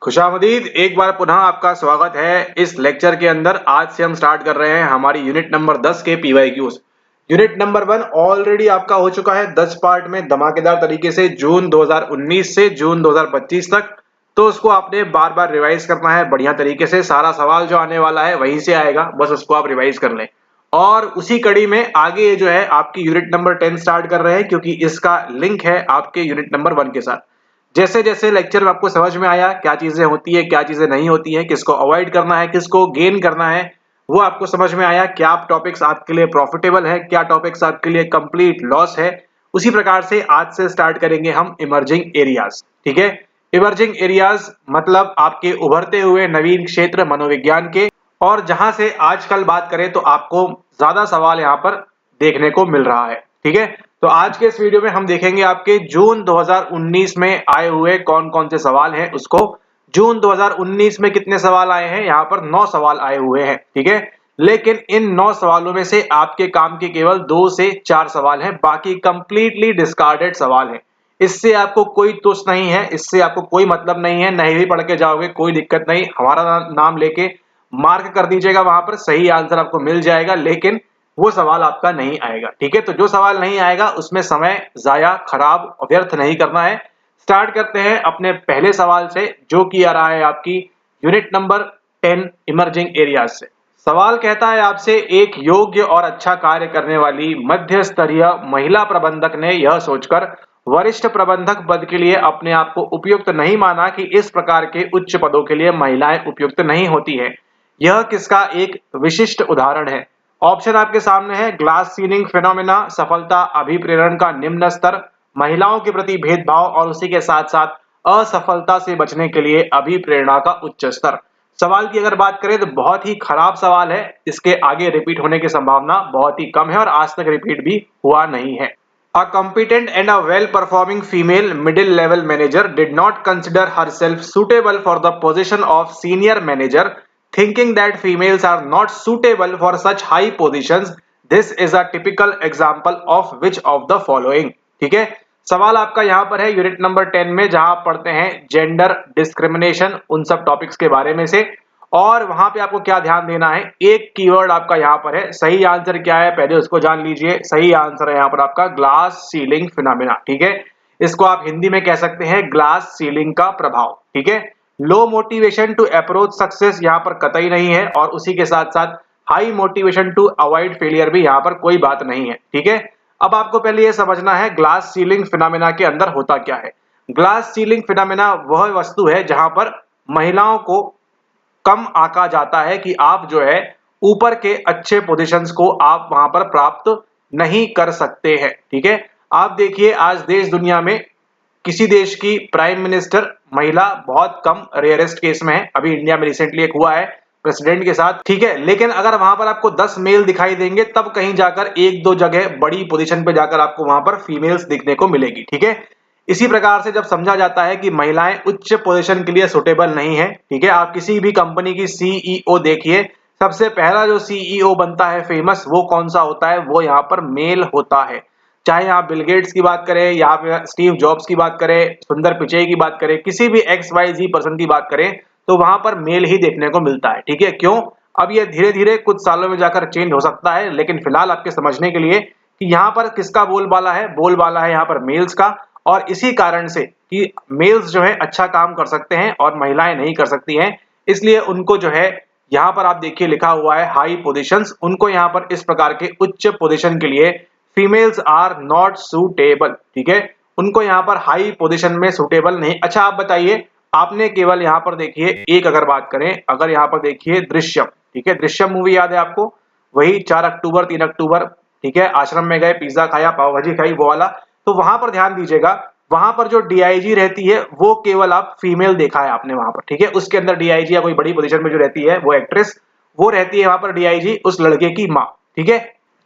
खुशामदीद। एक बार पुनः आपका स्वागत है इस लेक्चर के अंदर। आज से हम स्टार्ट कर रहे हैं हमारी यूनिट नंबर 10 के पीवाईक्यूज। यूनिट नंबर 1 ऑलरेडी आपका हो चुका है 10 पार्ट में धमाकेदार तरीके से जून 2019 से जून 2025 तक। तो उसको आपने बार बार रिवाइज करना है बढ़िया तरीके से। सारा सवाल जो आने वाला है वहीं से आएगा, बस उसको आप रिवाइज कर लें। और उसी कड़ी में आगे जो है आपकी यूनिट नंबर 10 स्टार्ट कर रहे हैं, क्योंकि इसका लिंक है आपके यूनिट नंबर 1 के साथ। जैसे जैसे लेक्चर में आपको समझ में आया क्या चीजें होती है, क्या चीजें नहीं होती है, किसको अवॉइड करना है, किसको गेन करना है, वो आपको समझ में आया। क्या टॉपिक्स आपके लिए प्रॉफिटेबल है, क्या टॉपिक्स आपके लिए कंप्लीट लॉस है। उसी प्रकार से आज से स्टार्ट करेंगे हम इमर्जिंग एरियाज। ठीक है, इमर्जिंग एरियाज मतलब आपके उभरते हुए नवीन क्षेत्र मनोविज्ञान के। और जहां से आजकल बात करें तो आपको ज्यादा सवाल यहां पर देखने को मिल रहा है। ठीक है, तो आज के इस वीडियो में हम देखेंगे आपके जून 2019 में आए हुए कौन कौन से सवाल हैं उसको। जून 2019 में कितने सवाल आए हैं, यहाँ पर 9 सवाल आए हुए हैं। ठीक है, लेकिन इन 9 सवालों में से आपके काम के केवल 2 से 4 सवाल हैं, बाकी कंप्लीटली डिस्कार्डेड सवाल हैं। इससे आपको कोई तुष्ट नहीं है, इससे आपको कोई मतलब नहीं है, नहीं भी पढ़ के जाओगे कोई दिक्कत नहीं। हमारा नाम लेके मार्क कर दीजिएगा, वहां पर सही आंसर आपको मिल जाएगा, लेकिन वो सवाल आपका नहीं आएगा। ठीक है, तो जो सवाल नहीं आएगा उसमें समय जाया खराब व्यर्थ नहीं करना है। स्टार्ट करते हैं अपने पहले सवाल से, जो कि आ रहा है आपकी यूनिट नंबर 10 इमर्जिंग एरियाज से। सवाल कहता है आपसे, एक योग्य और अच्छा कार्य करने वाली मध्य स्तरीय महिला प्रबंधक ने यह सोचकर वरिष्ठ प्रबंधक पद के लिए अपने आप को उपयुक्त नहीं माना कि इस प्रकार के उच्च पदों के लिए महिलाएं उपयुक्त नहीं होती हैं। यह किसका एक विशिष्ट उदाहरण है? ऑप्शन आपके सामने है। ग्लास सीलिंग फिनोमेना, सफलता अभिप्रेरण का निम्न स्तर, महिलाओं के प्रति भेदभाव और उसी के साथ साथ असफलता से बचने के लिए अभिप्रेरणा का उच्च स्तर। सवाल की अगर बात करें तो बहुत ही खराब सवाल है। इसके आगे रिपीट होने की संभावना बहुत ही कम है और आज तक रिपीट भी हुआ नहीं है। A competent and a well-performing female middle-level manager did not consider herself suitable for the position of senior manager, thinking that females are not suitable for such high positions. This is a typical example of which of the following? ठीक है, सवाल आपका यहाँ पर है unit number 10 में, जहां आप पढ़ते हैं जेंडर डिस्क्रिमिनेशन, उन सब टॉपिक्स के बारे में से। और वहां पे आपको क्या ध्यान देना है, एक कीवर्ड आपका यहाँ पर है। सही आंसर क्या है पहले उसको जान लीजिए। सही आंसर है यहाँ पर आपका ग्लास सीलिंग फिनोमेना। ठीक है, इसको आप हिंदी में कह सकते हैं ग्लास सीलिंग का प्रभाव। ठीक है, low motivation to approach success यहाँ पर कतई नहीं है, और उसी के साथ साथ high motivation to avoid failure भी यहाँ पर कोई बात नहीं है। ठीक है, अब आपको पहले यह समझना है ग्लास सीलिंग फिनोमेना के अंदर होता क्या है। ग्लास सीलिंग फिनोमेना वह वस्तु है जहां पर महिलाओं को कम आंका जाता है कि आप जो है ऊपर के अच्छे पोजीशंस को आप वहां पर प्राप्त नहीं कर सकते हैं। ठीक है, आप देखिए आज देश दुनिया में किसी देश की प्राइम मिनिस्टर महिला बहुत कम, रेयरेस्ट केस में है। अभी इंडिया में रिसेंटली एक हुआ है प्रेसिडेंट के साथ। ठीक है, लेकिन अगर वहां पर आपको 10 मेल दिखाई देंगे तब कहीं जाकर एक दो जगह बड़ी पोजीशन पे जाकर आपको वहां पर फीमेल्स दिखने को मिलेगी। ठीक है, इसी प्रकार से जब समझा जाता है कि महिलाएं उच्च पोजीशन के लिए सुटेबल नहीं है। ठीक है, आप किसी भी कंपनी की सीईओ देखिए, सबसे पहला जो सीईओ बनता है फेमस, वो कौन सा होता है? वो यहाँ पर मेल होता है। चाहे आप बिल गेट्स की बात करें या फिर स्टीव जॉब्स की बात करें, सुंदर पिचई की बात करें, किसी भी XYZ पर्सन की बात करें, तो वहां पर मेल ही देखने को मिलता है। ठीक है, क्यों? अब ये धीरे धीरे कुछ सालों में जाकर चेंज हो सकता है, लेकिन फिलहाल आपके समझने के लिए कि यहाँ पर किसका बोलबाला है, बोलबाला है यहाँ पर मेल्स का। और इसी कारण से कि मेल्स जो है अच्छा काम कर सकते हैं और महिलाएं नहीं कर सकती हैं, इसलिए उनको जो है यहाँ पर आप देखिए लिखा हुआ है हाई पोजीशंस, उनको यहाँ पर इस प्रकार के उच्च पोजीशन के लिए फीमेल्स आर नॉट सुटेबल। ठीक है, उनको यहाँ पर हाई पोजीशन में सुटेबल नहीं। अच्छा आप बताइए, आपने केवल यहाँ पर देखिए एक अगर बात करें, अगर यहाँ पर देखिए दृश्यम। ठीक है, दृश्यम मूवी याद है आपको? वही 4 अक्टूबर 3 अक्टूबर, ठीक है, आश्रम में गए, पिज्जा खाया, पाव भाजी खाई, वो वाला। तो वहां पर ध्यान दीजिएगा, वहां पर जो डीआईजी रहती है वो केवल आप फीमेल देखा है आपने वहां पर। ठीक है, उसके अंदर डीआईजी या कोई बड़ी पोजीशन में जो रहती है वो एक्ट्रेस, वो रहती है वहां पर डीआईजी, उस लड़के की माँ। ठीक है,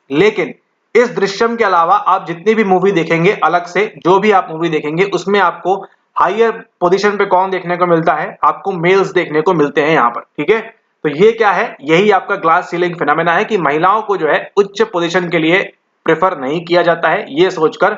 लेकिन इस दृश्यम के अलावा आप जितनी भी मूवी देखेंगे, अलग से जो भी आप मूवी देखेंगे, उसमें आपको हायर पोजीशन पे कौन देखने को मिलता है? आपको मेल्स देखने को मिलते हैं यहाँ पर। ठीक है, तो ये क्या है? यही आपका ग्लास सीलिंग फिनोमेना है कि महिलाओं को जो है उच्च पोजीशन के लिए प्रेफर नहीं किया जाता है, ये सोचकर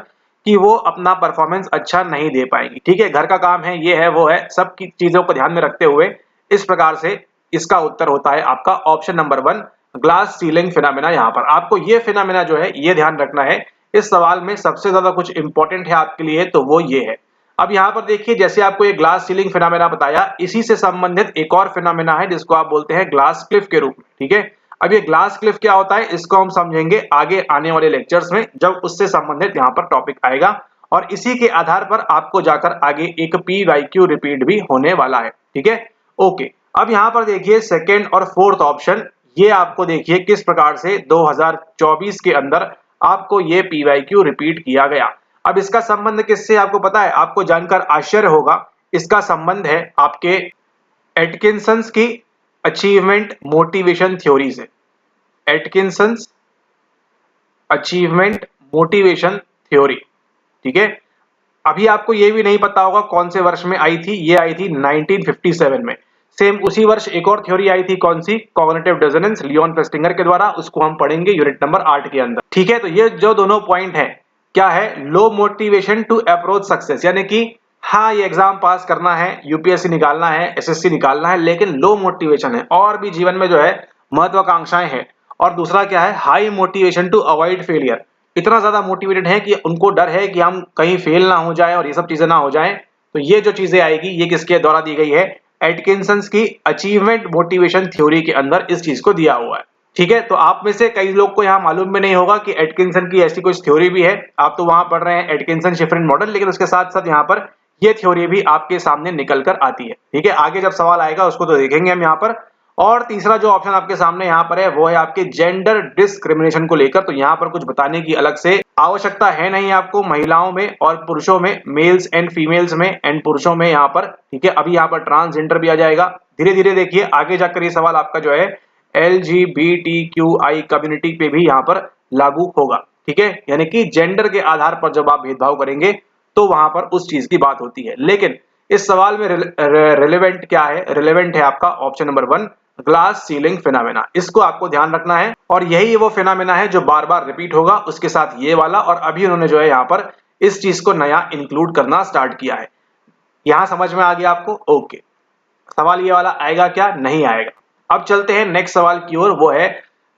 कि वो अपना परफॉर्मेंस अच्छा नहीं दे पाएंगी। ठीक है, घर का काम है, ये है, वो है, सब की चीजों को ध्यान में रखते हुए इस प्रकार से इसका उत्तर होता है आपका option number 1 glass ceiling phenomena. यहाँ पर आपको ये फिनोमेना जो है ये ध्यान रखना है, इस सवाल में सबसे ज्यादा कुछ इंपॉर्टेंट है आपके लिए तो वो ये है। अब यहाँ पर देखिए, जैसे आपको ये ग्लास सीलिंग फिनोमेना बताया, इसी से संबंधित एक और फिनोमेना है जिसको आप बोलते हैं ग्लास क्लिफ के रूप में। ठीक है, अब ये ग्लास क्लिफ क्या होता है इसको हम समझेंगे आगे आने वाले लेक्चर्स में, जब उससे संबंधित यहाँ पर टॉपिक आएगा, और इसी के आधार पर आपको जाकर आगे एक पीवाईक्यू रिपीट भी होने वाला है। ठीक है, ओके। अब यहाँ पर देखिए सेकेंड और फोर्थ ऑप्शन, ये आपको देखिए किस प्रकार से 2024 के अंदर आपको ये पीवाईक्यू रिपीट किया गया। अब इसका संबंध किससे आपको पता है, आपको जानकर आश्चर्य होगा, इसका संबंध है आपके एटकिंसंस की अचीवमेंट मोटिवेशन थ्योरी से। एटकिंसंस अचीवमेंट मोटिवेशन थ्योरी। ठीक है, अभी आपको ये भी नहीं पता होगा कौन से वर्ष में आई थी, ये आई थी 1957 में। सेम उसी वर्ष एक और थ्योरी आई थी, कौन सी, कॉग्निटिव डिसोनेंस, लियोन फेस्टिंगर के द्वारा, उसको हम पढ़ेंगे यूनिट नंबर 8 के अंदर। ठीक है, तो ये जो दोनों पॉइंट है क्या है, low motivation to approach success, यानी कि हाँ ये एग्जाम पास करना है, यूपीएससी निकालना है, एसएससी निकालना है, लेकिन लो मोटिवेशन है और भी जीवन में जो है महत्वाकांक्षाएं हैं। और दूसरा क्या है, high motivation to avoid failure, इतना ज्यादा मोटिवेटेड है कि उनको डर है कि हम कहीं फेल ना हो जाए और ये सब चीजें ना हो जाएं। तो ये जो चीजें आएगी ये किसके द्वारा दी गई है, एटकिंसंस की अचीवमेंट मोटिवेशन थ्योरी के अंदर इस चीज को दिया हुआ है। ठीक है, तो आप में से कई लोग को यहाँ मालूम भी नहीं होगा कि एटकिंसन की ऐसी कुछ थ्योरी भी है। आप तो वहां पढ़ रहे हैं एटकिंसन शिफरिन मॉडल, लेकिन उसके साथ साथ यहाँ पर ये थ्योरी भी आपके सामने निकल कर आती है। ठीक है, आगे जब सवाल आएगा उसको तो देखेंगे हम यहाँ पर। और तीसरा जो ऑप्शन आपके सामने यहाँ पर है वो है आपके जेंडर डिस्क्रिमिनेशन को लेकर। तो यहाँ पर कुछ बताने की अलग से आवश्यकता है नहीं आपको, महिलाओं में और पुरुषों में, मेल्स एंड फीमेल्स में एंड पुरुषों में यहाँ पर। ठीक है, अभी यहाँ पर ट्रांसजेंडर भी आ जाएगा धीरे धीरे। देखिए आगे जाकर ये सवाल आपका जो है LGBTQI कम्युनिटी पे भी यहाँ पर लागू होगा। ठीक है, यानी कि जेंडर के आधार पर जब आप भेदभाव करेंगे तो वहां पर उस चीज की बात होती है। लेकिन इस सवाल में रिलेवेंट क्या है, रिलेवेंट है आपका option number 1 glass ceiling phenomena. इसको आपको ध्यान रखना है और यही वो फिनोमेना है जो बार बार रिपीट होगा, उसके साथ ये वाला, और अभी उन्होंने जो है यहाँ पर इस चीज को नया इंक्लूड करना स्टार्ट किया है। यहां समझ में आ गया आपको? ओके, सवाल ये वाला आएगा क्या, नहीं आएगा। अब चलते हैं नेक्स्ट सवाल की ओर, वो है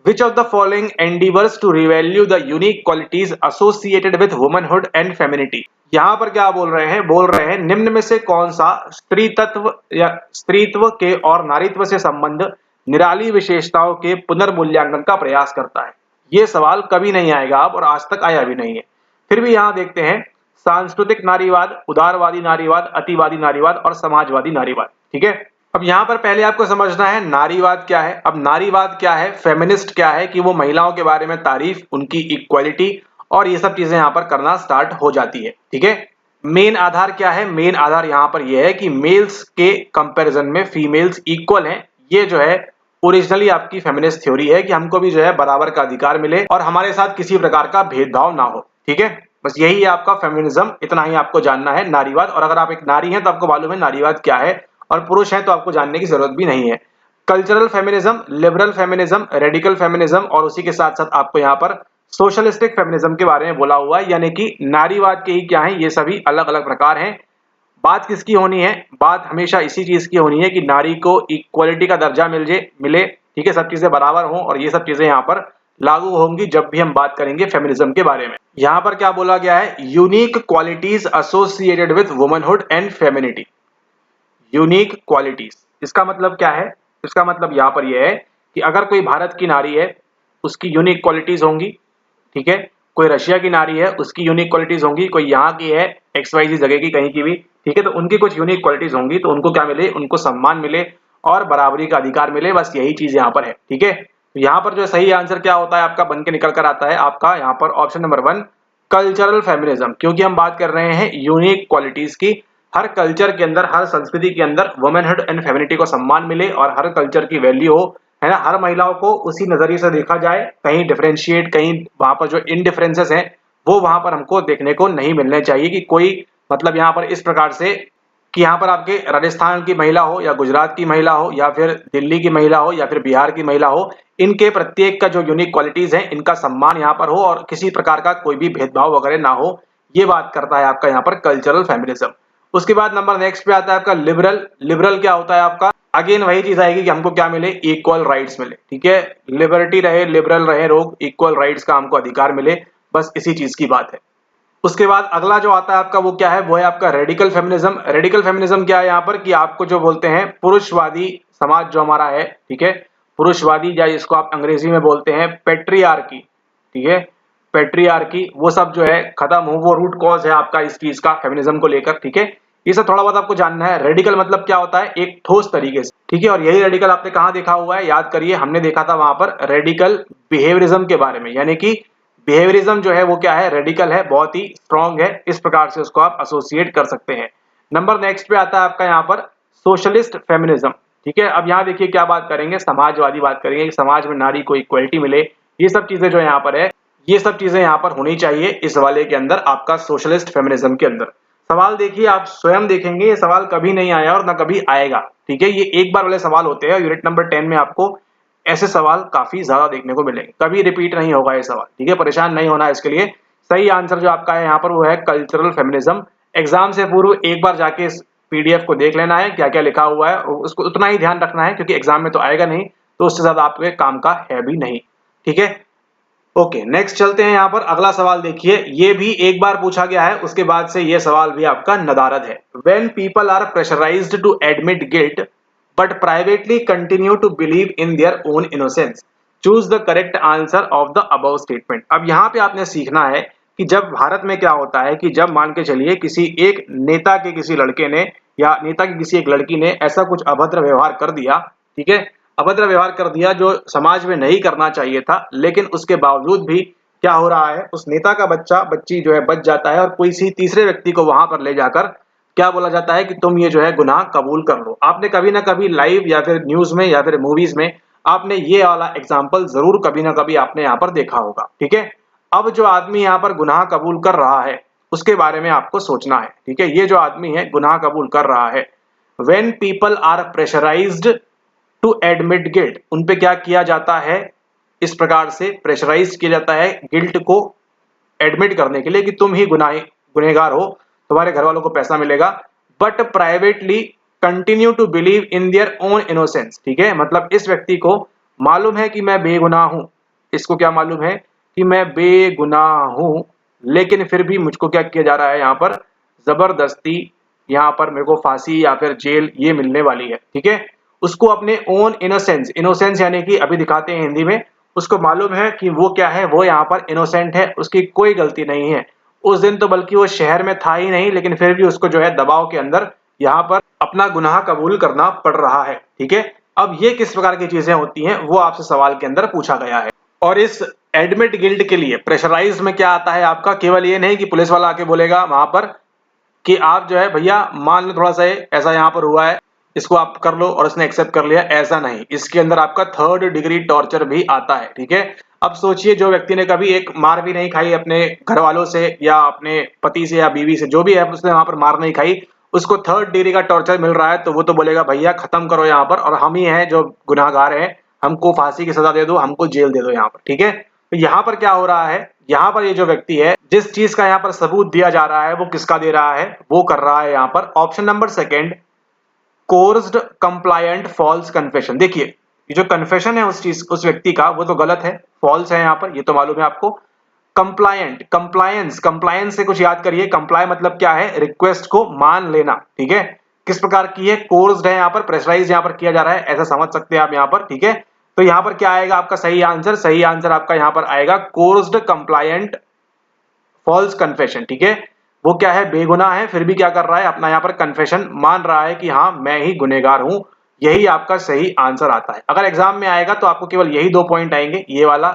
which of the following endeavours to revalue the unique qualities associated with womanhood and femininity. यहां पर क्या बोल रहे हैं, बोल रहे हैं निम्न में से कौन सा स्त्री तत्व या स्त्रीत्व के और नारीत्व से संबंध निराली विशेषताओं के पुनर्मूल्यांकन का प्रयास करता है। ये सवाल कभी नहीं आएगा अब, और आज तक आया भी नहीं है। फिर भी यहां देखते हैं, सांस्कृतिक नारीवाद, उदारवादी नारीवाद, अतिवादी नारीवाद और समाजवादी नारीवाद। ठीक है, अब यहां पर पहले आपको समझना है नारीवाद क्या है। अब नारीवाद क्या है, फेमिनिस्ट क्या है, कि वो महिलाओं के बारे में तारीफ, उनकी इक्वालिटी और ये सब चीजें यहां पर करना स्टार्ट हो जाती है। ठीक है, मेन आधार क्या है, मेन आधार यहां पर यह है कि मेल्स के कंपैरिजन में फीमेल्स इक्वल हैं। ये जो है ओरिजिनली आपकी फेमिनिस्ट थ्योरी है कि हमको भी जो है बराबर का अधिकार मिले और हमारे साथ किसी प्रकार का भेदभाव ना हो। ठीक है, बस यही है आपका फेमिनिज्म, इतना ही आपको जानना है नारीवाद। और अगर आप एक नारी हैं तो आपको मालूम है नारीवाद क्या है, और पुरुष हैं तो आपको जानने की जरूरत भी नहीं है। Cultural feminism, liberal feminism, radical feminism, और उसी के साथ साथ आपको यहाँ पर सोशलिस्टिक फेमिनिज्म के बारे में बोला हुआ है, यानी कि नारीवाद के ही क्या है, ये सभी अलग अलग प्रकार हैं। बात किसकी होनी है, बात हमेशा इसी चीज की होनी है कि नारी को इक्वालिटी का दर्जा मिले। ठीक है, सब चीजें बराबर हों, और ये सब चीजें यहाँ पर लागू होंगी जब भी हम बात करेंगे फेमिनिज्म के बारे में। यहाँ पर क्या बोला गया है, unique qualities associated with womanhood and femininity. Unique qualities, इसका मतलब क्या है, इसका मतलब यहाँ पर यह है कि अगर कोई भारत की नारी है उसकी यूनिक क्वालिटीज होंगी। ठीक है, कोई रशिया की नारी है उसकी यूनिक क्वालिटीज होंगी, कोई यहाँ की है XYZ जगह की कहीं की भी, ठीक है, तो उनकी कुछ यूनिक क्वालिटीज होंगी, तो उनको क्या मिले, उनको सम्मान मिले और बराबरी का अधिकार मिले। बस यही चीज यहाँ पर है। ठीक है, तो यहाँ पर जो सही आंसर क्या होता है आपका बन के निकल कर आता है आपका यहाँ पर ऑप्शन नंबर 1 कल्चरल फेमिनिज्म, क्योंकि हम बात कर रहे हैं यूनिक क्वालिटीज की। हर कल्चर के अंदर, हर संस्कृति के अंदर वुमेनहुड एंड फेमिनिटी को सम्मान मिले और हर कल्चर की वैल्यू हो, है ना, हर महिलाओं को उसी नजरिए से देखा जाए, कहीं डिफरेंशिएट, कहीं वहां पर जो इनडिफरेंसेस हैं वो वहां पर हमको देखने को नहीं मिलने चाहिए कि कोई मतलब यहाँ पर इस प्रकार से कि यहाँ पर आपके राजस्थान की महिला हो या गुजरात की महिला हो या फिर दिल्ली की महिला हो या फिर बिहार की महिला हो, इनके प्रत्येक का जो यूनिक क्वालिटीज हैं इनका सम्मान यहाँ पर हो और किसी प्रकार का कोई भी भेदभाव वगैरह ना हो। ये बात करता है आपका यहाँ पर कल्चरल फेमिनिज्म। उसके बाद नंबर नेक्स्ट पे आता है आपका लिबरल। लिबरल क्या होता है आपका, अगेन वही चीज आएगी कि हमको क्या मिले, इक्वल राइट्स मिले, ठीक है, लिबर्टी रहे, लिबरल रहे लोग, इक्वल राइट्स का हमको अधिकार मिले, बस इसी चीज की बात है। उसके बाद अगला जो आता है आपका वो क्या है, वो है आपका रेडिकल फेमिनिज्म। रेडिकल फेमिनिज्म क्या है यहाँ पर कि आपको जो बोलते हैं पुरुषवादी समाज जो हमारा है, ठीक है, पुरुषवादी या इसको आप अंग्रेजी में बोलते हैं पेट्रियार्की, ठीक है, पेट्रियार्की, वो सब जो है खत्म हो, वो रूट कॉज है आपका इस चीज का फेमिनिज्म को लेकर, ठीक है। ये सब थोड़ा बहुत आपको जानना है। रेडिकल मतलब क्या होता है, एक ठोस तरीके से, ठीक है, और यही रेडिकल आपने कहाँ देखा हुआ है, याद करिए, हमने देखा था वहां पर रेडिकल बिहेवियरिज्म के बारे में, यानी कि बिहेवियरिज्म जो है वो क्या है, रेडिकल है, बहुत ही स्ट्रॉन्ग है, इस प्रकार से उसको आप एसोसिएट कर सकते हैं। नंबर नेक्स्ट पे आता है आपका यहाँ पर सोशलिस्ट फेमिनिज्म, ठीक है। अब यहाँ देखिए क्या बात करेंगे, समाजवादी बात करेंगे कि समाज में नारी को इक्वलिटी मिले, ये सब चीजें जो यहाँ पर है, ये सब चीजें यहाँ पर होनी चाहिए इस वाले के अंदर, आपका सोशलिस्ट फेमिनिज्म के अंदर। सवाल देखिए, आप स्वयं देखेंगे ये सवाल कभी नहीं आया और ना कभी आएगा, ठीक है, ये एक बार वाले सवाल होते हैं। यूनिट नंबर 10 में आपको ऐसे सवाल काफी ज्यादा देखने को मिलेंगे, कभी रिपीट नहीं होगा ये सवाल, ठीक है, परेशान नहीं होना इसके लिए। सही आंसर जो आपका है यहाँ पर वो है कल्चरल फेमिनिज्म। एग्जाम से पूर्व एक बार जाके इस पीडीएफ को देख लेना है क्या क्या लिखा हुआ है, उसको उतना ही ध्यान रखना है क्योंकि एग्जाम में तो आएगा नहीं, तो उससे ज्यादा आपके काम का है भी नहीं, ठीक है। ओके, नेक्स्ट चलते हैं। यहाँ पर अगला सवाल देखिए, ये भी एक बार पूछा गया है, उसके बाद से ये सवाल भी आपका नदारद है। When people are pressurised to admit guilt but privately continue to believe in their own innocence, choose the correct answer of the above statement. अब यहाँ पे आपने सीखना है कि जब भारत में क्या होता है कि जब मान के चलिए किसी एक नेता के किसी लड़के ने या नेता की किसी एक लड़की ने ऐसा कुछ अभद्र व्यवहार कर दिया, ठीक है, अभद्र व्यवहार कर दिया जो समाज में नहीं करना चाहिए था, लेकिन उसके बावजूद भी क्या हो रहा है, उस नेता का बच्चा बच्ची जो है बच जाता है और कोई सी तीसरे व्यक्ति को वहां पर ले जाकर क्या बोला जाता है कि तुम ये जो है गुनाह कबूल कर लो। आपने कभी ना कभी लाइव या फिर न्यूज में या फिर मूवीज में आपने ये वाला एग्जाम्पल जरूर कभी ना कभी आपने यहाँ पर देखा होगा, ठीक है। अब जो आदमी यहाँ पर गुनाह कबूल कर रहा है उसके बारे में आपको सोचना है, ठीक है, ये जो आदमी है गुनाह कबूल कर रहा है। When people are pressurised to admit guilt, उन पे क्या किया जाता है, इस प्रकार से प्रेशराइज किया जाता है गिल्ट को एडमिट करने के लिए कि तुम ही गुनहगार हो, तुम्हारे घर वालों को पैसा मिलेगा, but privately continue to believe in their own innocence, ठीक है, मतलब इस व्यक्ति को मालूम है कि मैं बेगुनाह हूं, इसको क्या मालूम है कि मैं बेगुनाह हूं, लेकिन फिर भी मुझको क्या किया जा रहा है, यहाँ पर जबरदस्ती यहाँ पर मेरे को फांसी या फिर जेल ये मिलने वाली है, ठीक है। उसको अपने ओन इनोसेंस, इनोसेंस यानी कि अभी दिखाते हैं हिंदी में, उसको मालूम है कि वो क्या है, वो यहाँ पर इनोसेंट है, उसकी कोई गलती नहीं है। उस दिन तो बल्कि वो शहर में था ही नहीं, लेकिन फिर भी उसको जो है दबाव के अंदर यहाँ पर अपना गुनाह कबूल करना पड़ रहा है, ठीक है। अब ये किस प्रकार की चीजें होती हैं वो आपसे सवाल के अंदर पूछा गया है। और इस एडमिट गिल्ट के लिए प्रेशराइज में क्या आता है आपका, केवल ये नहीं कि पुलिस वाला आके बोलेगा वहां पर कि आप जो है भैया मान लो थोड़ा सा ऐसा यहाँ पर हुआ है, इसको आप कर लो, और उसने एक्सेप्ट कर लिया, ऐसा नहीं, इसके अंदर आपका 3rd डिग्री टॉर्चर भी आता है, ठीक है। अब सोचिए जो व्यक्ति ने कभी एक मार भी नहीं खाई अपने घर वालों से या अपने पति से या बीवी से, जो भी है, उसने वहां पर मार नहीं खाई, उसको 3rd डिग्री का टॉर्चर मिल रहा है, तो वो तो बोलेगा भैया खत्म करो यहाँ पर, और हम ही हैं जो गुनाहगार हैं, हमको फांसी की सजा दे दो, हमको जेल दे दो यहाँ पर, ठीक है। तो यहाँ पर क्या हो रहा है, यहाँ पर ये जो व्यक्ति है जिस चीज का यहाँ पर सबूत दिया जा रहा है वो किसका दे रहा है, वो कर रहा है यहाँ पर option number 2 coerced compliant false confession. देखिए ये जो कन्फेशन है उस चीज उस व्यक्ति का वो तो गलत है, फॉल्स है यहाँ पर, ये तो मालूम है आपको। कंप्लायंट, कंप्लायंस, कंप्लायंस से कुछ याद करिए, कंप्लाई मतलब क्या है, रिक्वेस्ट को मान लेना, ठीक है। किस प्रकार की है, कोर्स्ड है, यहाँ पर प्रेशराइज यहाँ पर किया जा रहा है, ऐसा समझ सकते हैं आप यहाँ पर, ठीक है। तो यहाँ पर क्या आएगा आपका सही आंसर, सही आंसर आपका यहाँ पर आएगा कोर्स्ड कंप्लायंट फॉल्स कन्फेशन, ठीक है। वो क्या है, बेगुनाह है, फिर भी क्या कर रहा है, अपना यहाँ पर कन्फेशन मान रहा है कि हाँ मैं ही गुनहगार हूं, यही आपका सही आंसर आता है। अगर एग्जाम में आएगा तो आपको केवल यही 2 पॉइंट आएंगे, ये वाला,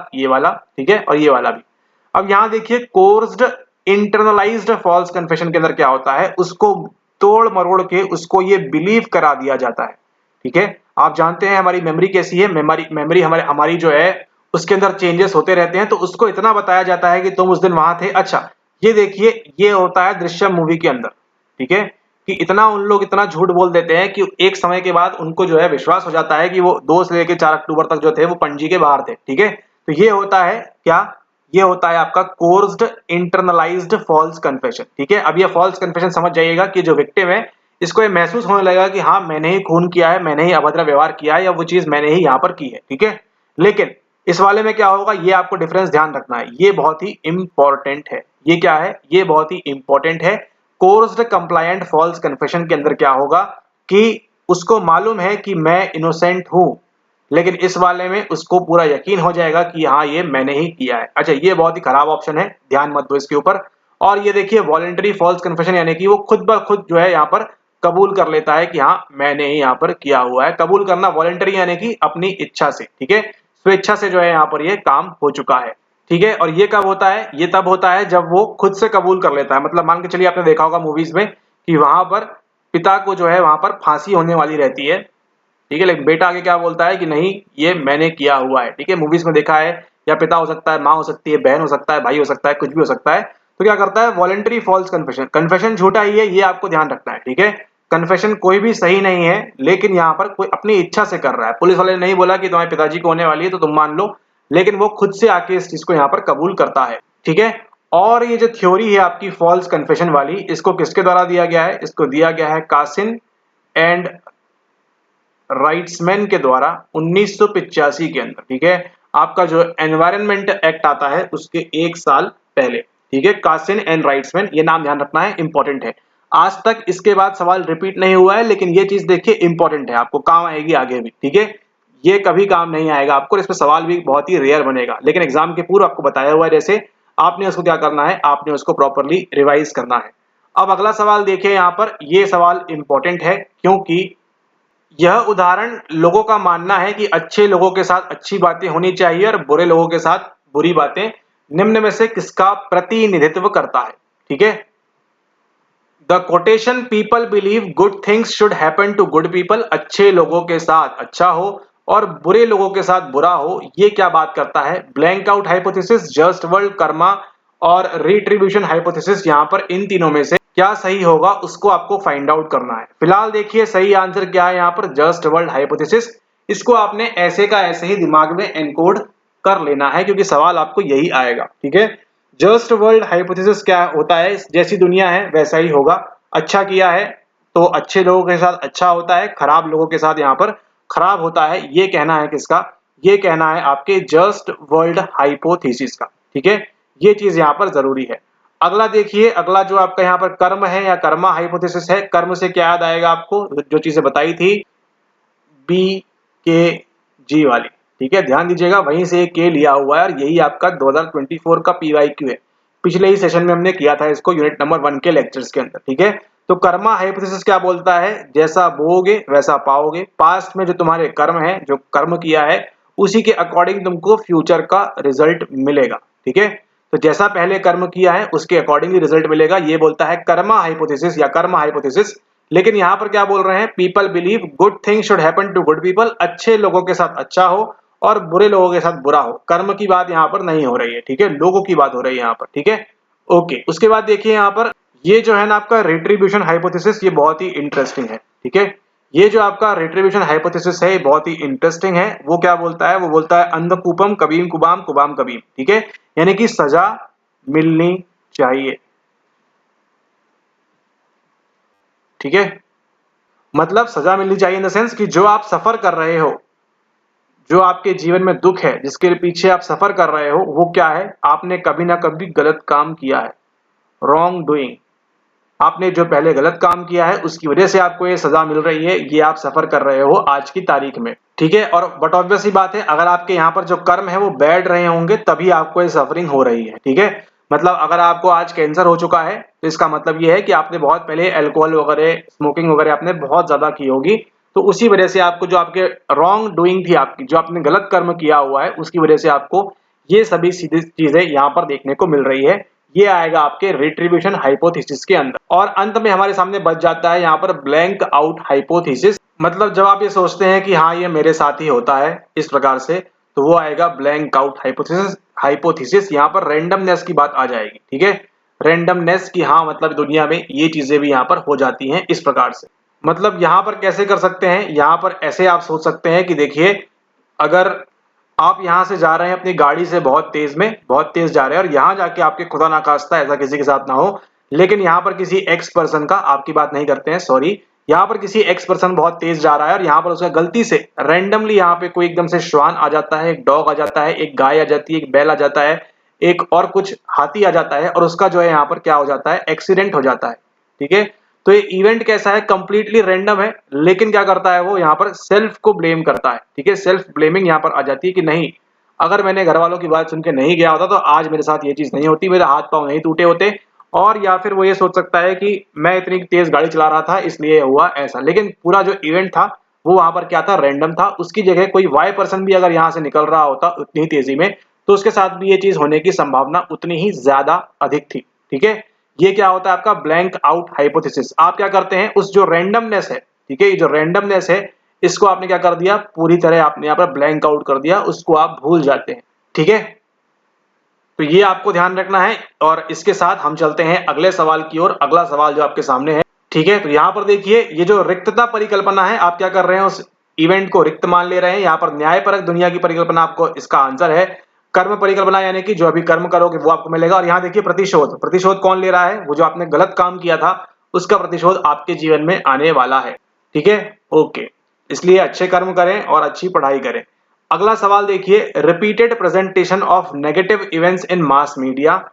ठीक है, और ये वाला भी। अब यहाँ देखिए कोर्स्ड इंटरनलाइज्ड फॉल्स कन्फेशन के अंदर क्या होता है, उसको तोड़ मरोड़ के उसको ये बिलीव करा दिया जाता है, ठीक है। आप जानते हैं हमारी मेमोरी कैसी है, मेमोरी हमारी जो है उसके अंदर चेंजेस होते रहते हैं, तो उसको इतना बताया जाता है कि तुम उस दिन वहां थे। अच्छा ये देखिए ये होता है दृश्यम मूवी के अंदर, ठीक है, कि इतना उन लोग इतना झूठ बोल देते हैं कि एक समय के बाद उनको जो है विश्वास हो जाता है कि वो 2 से लेकर 4 अक्टूबर तक जो थे वो पणजी के बाहर थे, ठीक है। तो ये होता है क्या, ये होता है आपका कोर्स्ड इंटरनलाइज्ड फॉल्स कन्फेशन। ठीक है, अब ये फॉल्स कन्फेशन समझ जाइएगा कि जो विक्टिम है इसको ये महसूस होने लगेगा कि हाँ मैंने ही खून किया है, मैंने ही अभद्र व्यवहार किया है, या वो चीज मैंने ही यहाँ पर की है। ठीक है, लेकिन इस वाले में क्या होगा, ये आपको डिफरेंस ध्यान रखना है, ये बहुत ही इंपॉर्टेंट है। ये क्या है, ये बहुत ही इंपॉर्टेंट है। कोर्स्ड कंप्लायंट फॉल्स कन्फेशन के अंदर क्या होगा कि उसको मालूम है कि मैं इनोसेंट हूं, लेकिन इस वाले में उसको पूरा यकीन हो जाएगा कि हाँ ये मैंने ही किया है। अच्छा, ये बहुत ही खराब ऑप्शन है, ध्यान मत दो इसके ऊपर। और ये देखिए वॉलेंटरी फॉल्स कन्फेशन, यानी कि वो खुद ब खुद जो है यहाँ पर कबूल कर लेता है कि हाँ मैंने ही यहाँ पर किया हुआ है। कबूल करना वॉलेंटरी यानी कि अपनी इच्छा से, ठीक है, स्वेच्छा से जो है यहाँ पर ये काम हो चुका है। ठीक है, और ये कब होता है, ये तब होता है जब वो खुद से कबूल कर लेता है। मतलब मान के चलिए आपने देखा होगा मूवीज में कि वहां पर पिता को जो है वहां पर फांसी होने वाली रहती है। ठीक है, लेकिन बेटा आगे क्या बोलता है कि नहीं ये मैंने किया हुआ है। ठीक है, मूवीज में देखा है, या पिता हो सकता है, माँ हो सकती है, बहन हो सकता है, भाई हो सकता है, कुछ भी हो सकता है। तो क्या करता है, वॉलेंटरी फॉल्स कन्फेशन, कन्फेशन झूठा ही है, ये आपको ध्यान रखना है। ठीक है, कन्फेशन कोई भी सही नहीं है, लेकिन यहाँ पर कोई अपनी इच्छा से कर रहा है। पुलिस वाले ने नहीं बोला कि तुम्हारे पिताजी को होने वाली है तो तुम मान लो, लेकिन वो खुद से आके इस चीज को यहाँ पर कबूल करता है। ठीक है, और ये जो थ्योरी है आपकी फॉल्स कन्फेशन वाली, इसको किसके द्वारा दिया गया है, इसको दिया गया है कासिन एंड राइट्समैन के द्वारा 1985 के अंदर। ठीक है, आपका जो एनवायरनमेंट एक्ट आता है उसके एक साल पहले। ठीक है, कासिन एंड राइट्समैन, ये नाम ध्यान रखना है, इंपॉर्टेंट है। आज तक इसके बाद सवाल रिपीट नहीं हुआ है, लेकिन ये चीज देखिए इंपॉर्टेंट है, आपको काम आएगी आगे भी। ठीक है, ये कभी काम नहीं आएगा आपको, इस पर सवाल भी बहुत ही रेयर बनेगा, लेकिन एग्जाम के पूर्व आपको बताया हुआ है जैसे, आपने उसको क्या करना है, आपने उसको प्रॉपरली रिवाइज करना है। अब अगला सवाल देखिए, यहाँ पर ये सवाल इंपॉर्टेंट है क्योंकि यह उदाहरण लोगों का मानना है कि अच्छे लोगों के साथ अच्छी बातें होनी चाहिए और बुरे लोगों के साथ बुरी बातें, निम्न में से किसका प्रतिनिधित्व करता है। ठीक है, the quotation people believe good things should happen to good people, अच्छे लोगों के साथ अच्छा हो और बुरे लोगों के साथ बुरा हो, ये क्या बात करता है, blank out hypothesis, just world, Karma और रिट्रीब्यूशन हाइपोथेसिस। यहां पर इन तीनों में से क्या सही होगा उसको आपको फाइंड आउट करना है। फिलहाल देखिए सही आंसर क्या है, यहाँ पर जस्ट वर्ल्ड हाइपोथेसिस। इसको आपने ऐसे का ऐसे ही दिमाग में एनकोड कर लेना है, क्योंकि सवाल आपको यही आएगा। ठीक है, जस्ट वर्ल्ड हाइपोथेसिस क्या होता है, जैसी दुनिया है वैसा ही होगा। अच्छा किया है तो अच्छे लोगों के साथ अच्छा होता है, खराब लोगों के साथ यहाँ पर खराब होता है, ये कहना है किसका, ये कहना है आपके जस्ट वर्ल्ड हाइपोथेसिस का। ठीक है, ये चीज यहाँ पर जरूरी है। अगला देखिए, अगला जो आपका यहाँ पर कर्म है या कर्मा हाइपोथेसिस है, कर्म से क्या याद आएगा आपको, जो चीजें बताई थी बी के जी वाली। ठीक है, ध्यान दीजिएगा, वहीं से के लिया हुआ है और यही आपका 2024 का पीवाईक्यू है। पिछले ही सेशन में हमने किया था इसको यूनिट नंबर 1 के लेक्चर्स के अंदर। ठीक है, तो कर्मा हाइपोथेसिस क्या बोलता है, जैसा बोओगे वैसा पाओगे। पास्ट में जो तुम्हारे कर्म है, जो कर्म किया है, उसी के अकॉर्डिंग तुमको फ्यूचर का रिजल्ट मिलेगा। ठीक है, तो जैसा पहले कर्म किया है उसके अकॉर्डिंगली रिजल्ट मिलेगा, ये बोलता है कर्मा हाइपोथेसिस या कर्म हाइपोथेसिस। लेकिन यहां पर क्या बोल रहे हैं, people believe good thing should happen to good people, अच्छे लोगों के साथ अच्छा हो और बुरे लोगों के साथ बुरा हो। कर्म की बात यहाँ पर नहीं हो रही है, ठीक है, लोगों की बात हो रही है यहाँ पर। ठीक है, ओके, उसके बाद देखिए यहाँ पर ये जो है ना आपका रिट्रीब्यूशन हाइपोथेसिस, ये बहुत ही इंटरेस्टिंग है। ठीक है, ये जो आपका रिट्रीब्यूशन हाइपोथेसिस है ये बहुत ही इंटरेस्टिंग है। वो क्या बोलता है, वो बोलता है अंधकूपम कबीम कुबाम कुबाम कबीम। ठीक है, यानी कि सजा मिलनी चाहिए। ठीक है, मतलब सजा मिलनी चाहिए इन द सेंस कि जो आप सफर कर रहे हो, जो आपके जीवन में दुख है, जिसके पीछे आप सफर कर रहे हो, वो क्या है, आपने कभी ना कभी गलत काम किया है, रॉन्ग डूइंग। आपने जो पहले गलत काम किया है उसकी वजह से आपको ये सजा मिल रही है, ये आप सफर कर रहे हो आज की तारीख में। ठीक है, और बट ऑब्वियस सी बात है, अगर आपके यहाँ पर जो कर्म है वो बैठ रहे होंगे तभी आपको ये सफरिंग हो रही है। ठीक है, मतलब अगर आपको आज कैंसर हो चुका है तो इसका मतलब ये है कि आपने बहुत पहले अल्कोहल वगैरह, स्मोकिंग वगैरह आपने बहुत ज्यादा की होगी, तो उसी वजह से आपको जो आपके रॉन्ग डूइंग थी, आपकी जो आपने गलत कर्म किया हुआ है उसकी वजह से आपको ये सभी सीधी चीजें यहाँ पर देखने को मिल रही है। ये आएगा आपके रिट्रीब्यूशन हाइपोथेसिस के अंदर। और अंत में हमारे सामने बच जाता है यहाँ पर ब्लैंक आउट हाइपोथेसिस। मतलब जब आप ये सोचते हैं कि हाँ ये मेरे साथ ही होता है इस प्रकार से, तो वो आएगा ब्लैंक आउट हाइपोथेसिस। हाइपोथेसिस यहाँ पर रैंडमनेस की बात आ जाएगी। ठीक है, रैंडमनेस की, हाँ मतलब दुनिया में ये चीजें भी यहाँ पर हो जाती हैं इस प्रकार से। मतलब यहाँ पर कैसे कर सकते हैं, यहाँ पर ऐसे आप सोच सकते हैं कि देखिए, अगर आप यहाँ से जा रहे हैं अपनी गाड़ी से बहुत तेज जा रहे हैं और यहाँ जाके आपके खुदा ना खास्ता ऐसा किसी के साथ ना हो, लेकिन यहाँ पर किसी एक्स पर्सन का, आपकी बात नहीं करते हैं सॉरी, यहाँ पर किसी एक्स पर्सन बहुत तेज जा रहा है और यहाँ पर उसका गलती से रैंडमली यहाँ पे कोई एकदम से श्वान आ जाता है, एक डॉग आ जाता है, एक गाय आ जाती है, एक बैल आ जाता है, एक और कुछ हाथी आ जाता है और उसका जो है यहाँ पर क्या हो जाता है, एक्सीडेंट हो जाता है। ठीक है, तो ये इवेंट कैसा है, कंप्लीटली रैंडम है, लेकिन क्या करता है वो यहाँ पर सेल्फ को ब्लेम करता है। ठीक है, सेल्फ ब्लेमिंग यहाँ पर आ जाती है कि नहीं, अगर मैंने घर वालों की बात सुन के नहीं गया होता तो आज मेरे साथ ये चीज नहीं होती, मेरे हाथ पांव नहीं टूटे होते। और या फिर वो ये सोच सकता है कि मैं इतनी तेज गाड़ी चला रहा था इसलिए हुआ ऐसा, लेकिन पूरा जो इवेंट था वो वहां पर क्या था, रैंडम था। उसकी जगह कोई वाई पर्सन भी अगर यहाँ से निकल रहा होता उतनी ही तेजी में, तो उसके साथ भी ये चीज होने की संभावना उतनी ही ज्यादा अधिक थी। ठीक है, ये क्या होता है आपका ब्लैंक आउट हाइपोथेसिस। आप क्या करते हैं, उस जो रैंडमनेस है, ठीक है, ये जो रैंडमनेस है इसको आपने क्या कर दिया, पूरी तरह आपने यहाँ पर ब्लैंक आउट कर दिया, उसको आप भूल जाते हैं। ठीक है, तो ये आपको ध्यान रखना है और इसके साथ हम चलते हैं अगले सवाल की ओर। अगला सवाल जो आपके सामने है, ठीक है, तो यहाँ पर देखिए ये जो रिक्तता परिकल्पना है, आप क्या कर रहे हैं, उस इवेंट को रिक्त मान ले रहे हैं। यहाँ पर न्यायपरक दुनिया की परिकल्पना, आपको इसका आंसर है कर्म परिकल्पना, यानी कि जो अभी कर्म करोगे वो आपको मिलेगा। और यहाँ देखिए प्रतिशोध, प्रतिशोध कौन ले रहा है, वो जो आपने गलत काम किया था उसका प्रतिशोध आपके जीवन में आने वाला है। ठीक है, ओके, इसलिए अच्छे कर्म करें और अच्छी पढ़ाई करें। अगला सवाल देखिए, repeated presentation of negative events in mass media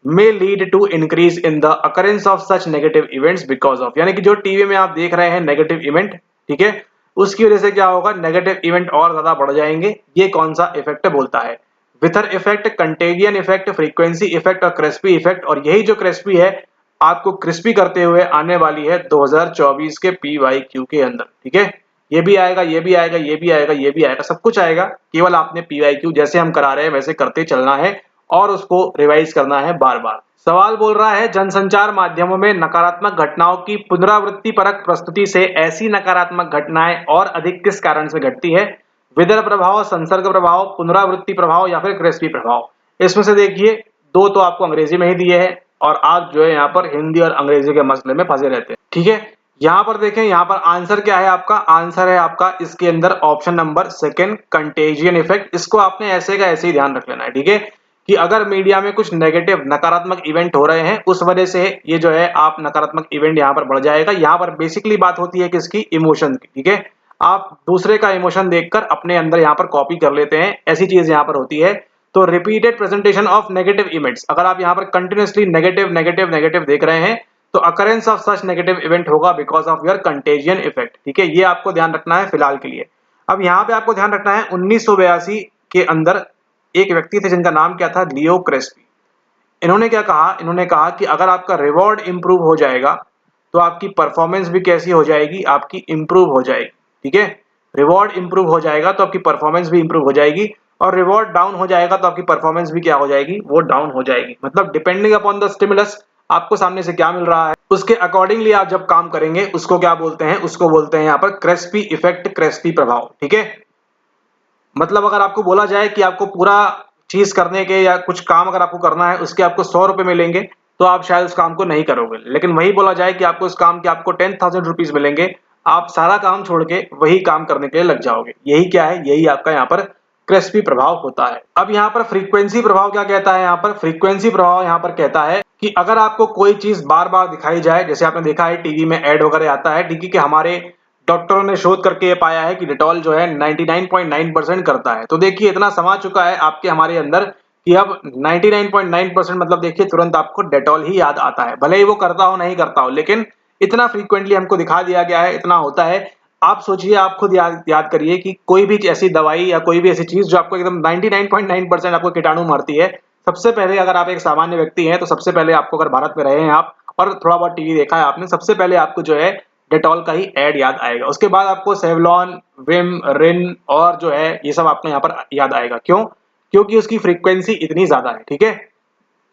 may lead to increase in the occurrence of such negative events because of, यानी कि जो टीवी में आप देख रहे हैं नेगेटिव इवेंट, ठीक है, उसकी वजह से क्या होगा, नेगेटिव इवेंट और ज्यादा बढ़ जाएंगे। ये कौन सा इफेक्ट बोलता है, विथर इफेक्ट, कंटेगियन इफेक्ट, फ्रीक्वेंसी इफेक्ट और क्रिस्पी इफेक्ट। और यही जो क्रिस्पी है आपको क्रिस्पी करते हुए आने वाली है 2024 के PYQ के अंदर। ठीक है, ये भी आएगा, ये भी आएगा, ये भी आएगा, ये भी आएगा, सब कुछ आएगा। केवल आपने PYQ जैसे हम करा रहे हैं वैसे करते चलना है और उसको रिवाइज करना है बार बार। सवाल बोल रहा है, जनसंचार माध्यमों में नकारात्मक घटनाओं की पुनरावृत्ति परक प्रस्तुति से ऐसी नकारात्मक घटनाएं और अधिक किस कारण से घटती है, विदर प्रभाव, संसर्ग प्रभाव, पुनरावृत्ति प्रभाव या फिर क्रेस्पी प्रभाव। इसमें से देखिए दो तो आपको अंग्रेजी में ही दिए हैं और आप जो है यहाँ पर हिंदी और अंग्रेजी के मसले में फंसे रहते हैं। ठीक है, यहाँ पर देखें, यहाँ पर आंसर क्या है आपका, आंसर है आपका इसके अंदर option number second, contagion effect. इसको आपने ऐसे का ऐसे ही ध्यान रख लेना है। ठीक है, कि अगर मीडिया में कुछ नेगेटिव नकारात्मक इवेंट हो रहे हैं उस वजह से ये जो है आप नकारात्मक इवेंट यहाँ पर बढ़ जाएगा। यहाँ पर बेसिकली बात होती है किसकी, इमोशन की। ठीक है, आप दूसरे का इमोशन देखकर अपने अंदर यहाँ पर कॉपी कर लेते हैं, ऐसी चीज यहाँ पर होती है। तो repeated presentation of negative events, अगर आप यहाँ पर कंटिन्यूसली नेगेटिव नेगेटिव नेगेटिव देख रहे हैं तो occurrence of such negative event होगा because of your contagion effect. ठीक है, ये आपको ध्यान रखना है फिलहाल के लिए। अब यहाँ पे आपको ध्यान रखना है 1982 के अंदर एक व्यक्ति थे जिनका नाम क्या था, लियो क्रेस्पी। इन्होंने क्या कहा, इन्होंने कहा कि अगर आपका रिवॉर्ड इंप्रूव हो जाएगा तो आपकी परफॉर्मेंस भी कैसी हो जाएगी, आपकी इंप्रूव हो जाएगी। ठीक है, रिवॉर्ड इंप्रूव हो जाएगा तो आपकी परफॉर्मेंस भी इंप्रूव हो जाएगी और रिवॉर्ड डाउन हो जाएगा तो आपकी परफॉर्मेंस भी क्या हो जाएगी, वो डाउन हो जाएगी। मतलब डिपेंडिंग अपॉन द स्टिमुलस, आपको सामने से क्या मिल रहा है उसके अकॉर्डिंगली आप जब काम करेंगे उसको क्या बोलते हैं, उसको बोलते हैं यहाँ पर क्रेस्पी इफेक्ट, क्रेस्पी प्रभाव। ठीक है, मतलब अगर आपको बोला जाए कि आपको पूरा चीज करने के या कुछ काम अगर आपको करना है उसके आपको 100 रुपए मिलेंगे तो आप शायद उस काम को नहीं करोगे, लेकिन वही बोला जाए कि आपको उस काम के आपको 10,000 रुपीज मिलेंगे, आप सारा काम छोड़ के वही काम करने के लिए लग जाओगे। यही क्या है, यही आपका यहाँ पर क्रिस्पी प्रभाव होता है। अब यहाँ पर फ्रीक्वेंसी प्रभाव क्या कहता है, यहाँ पर फ्रीक्वेंसी प्रभाव यहाँ पर कहता है कि अगर आपको कोई चीज बार बार दिखाई जाए, जैसे आपने देखा है टीवी में एड वगैरह आता है, ठीक है, कि हमारे डॉक्टरों ने शोध करके ये पाया है कि डेटॉल जो है 99.9% करता है। तो देखिए इतना समा चुका है आपके हमारे अंदर कि अब 99.9% मतलब देखिए तुरंत आपको डेटॉल ही याद आता है, भले ही वो करता हो नहीं करता हो, लेकिन इतना फ्रीक्वेंटली हमको दिखा दिया गया है, इतना होता है। आप सोचिए, आप खुद याद करिए कि कोई भी ऐसी दवाई या कोई भी ऐसी चीज जो आपको एकदम 99.9% आपको कीटाणु मारती है, सबसे पहले अगर आप एक सामान्य व्यक्ति हैं तो सबसे पहले आपको, अगर भारत में रहे हैं आप और थोड़ा बहुत टीवी देखा है आपने, सबसे पहले आपको जो है डेटॉल का ही एड याद आएगा। उसके बाद आपको सेवलॉन, विम, रिन और जो है ये सब आपको यहाँ पर याद आएगा। क्यों? क्योंकि उसकी फ्रीक्वेंसी इतनी ज्यादा है। ठीक है,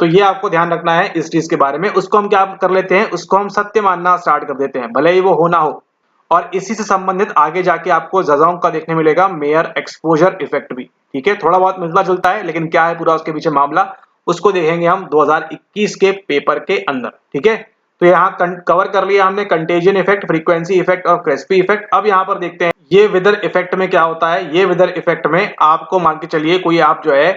तो ये आपको ध्यान रखना है इस चीज के बारे में। उसको हम क्या कर लेते हैं, उसको हम सत्य मानना स्टार्ट कर देते हैं, भले ही वो हो ना हो। और इसी से संबंधित आगे जाके आपको ज़ज़ोंग का देखने मिलेगा मेयर एक्सपोजर इफेक्ट भी। ठीक है, थोड़ा बहुत मिलता जुलता है, लेकिन क्या है पूरा उसके पीछे मामला, उसको देखेंगे हम 2021 के पेपर के अंदर। ठीक है, तो यहाँ कवर कर लिया हमने कंटेजियन इफेक्ट, फ्रीक्वेंसी इफेक्ट और क्रेस्पी इफेक्ट। अब यहाँ पर देखते हैं ये विदर इफेक्ट में क्या होता है। ये विदर इफेक्ट में आपको मान के चलिए कोई आप जो है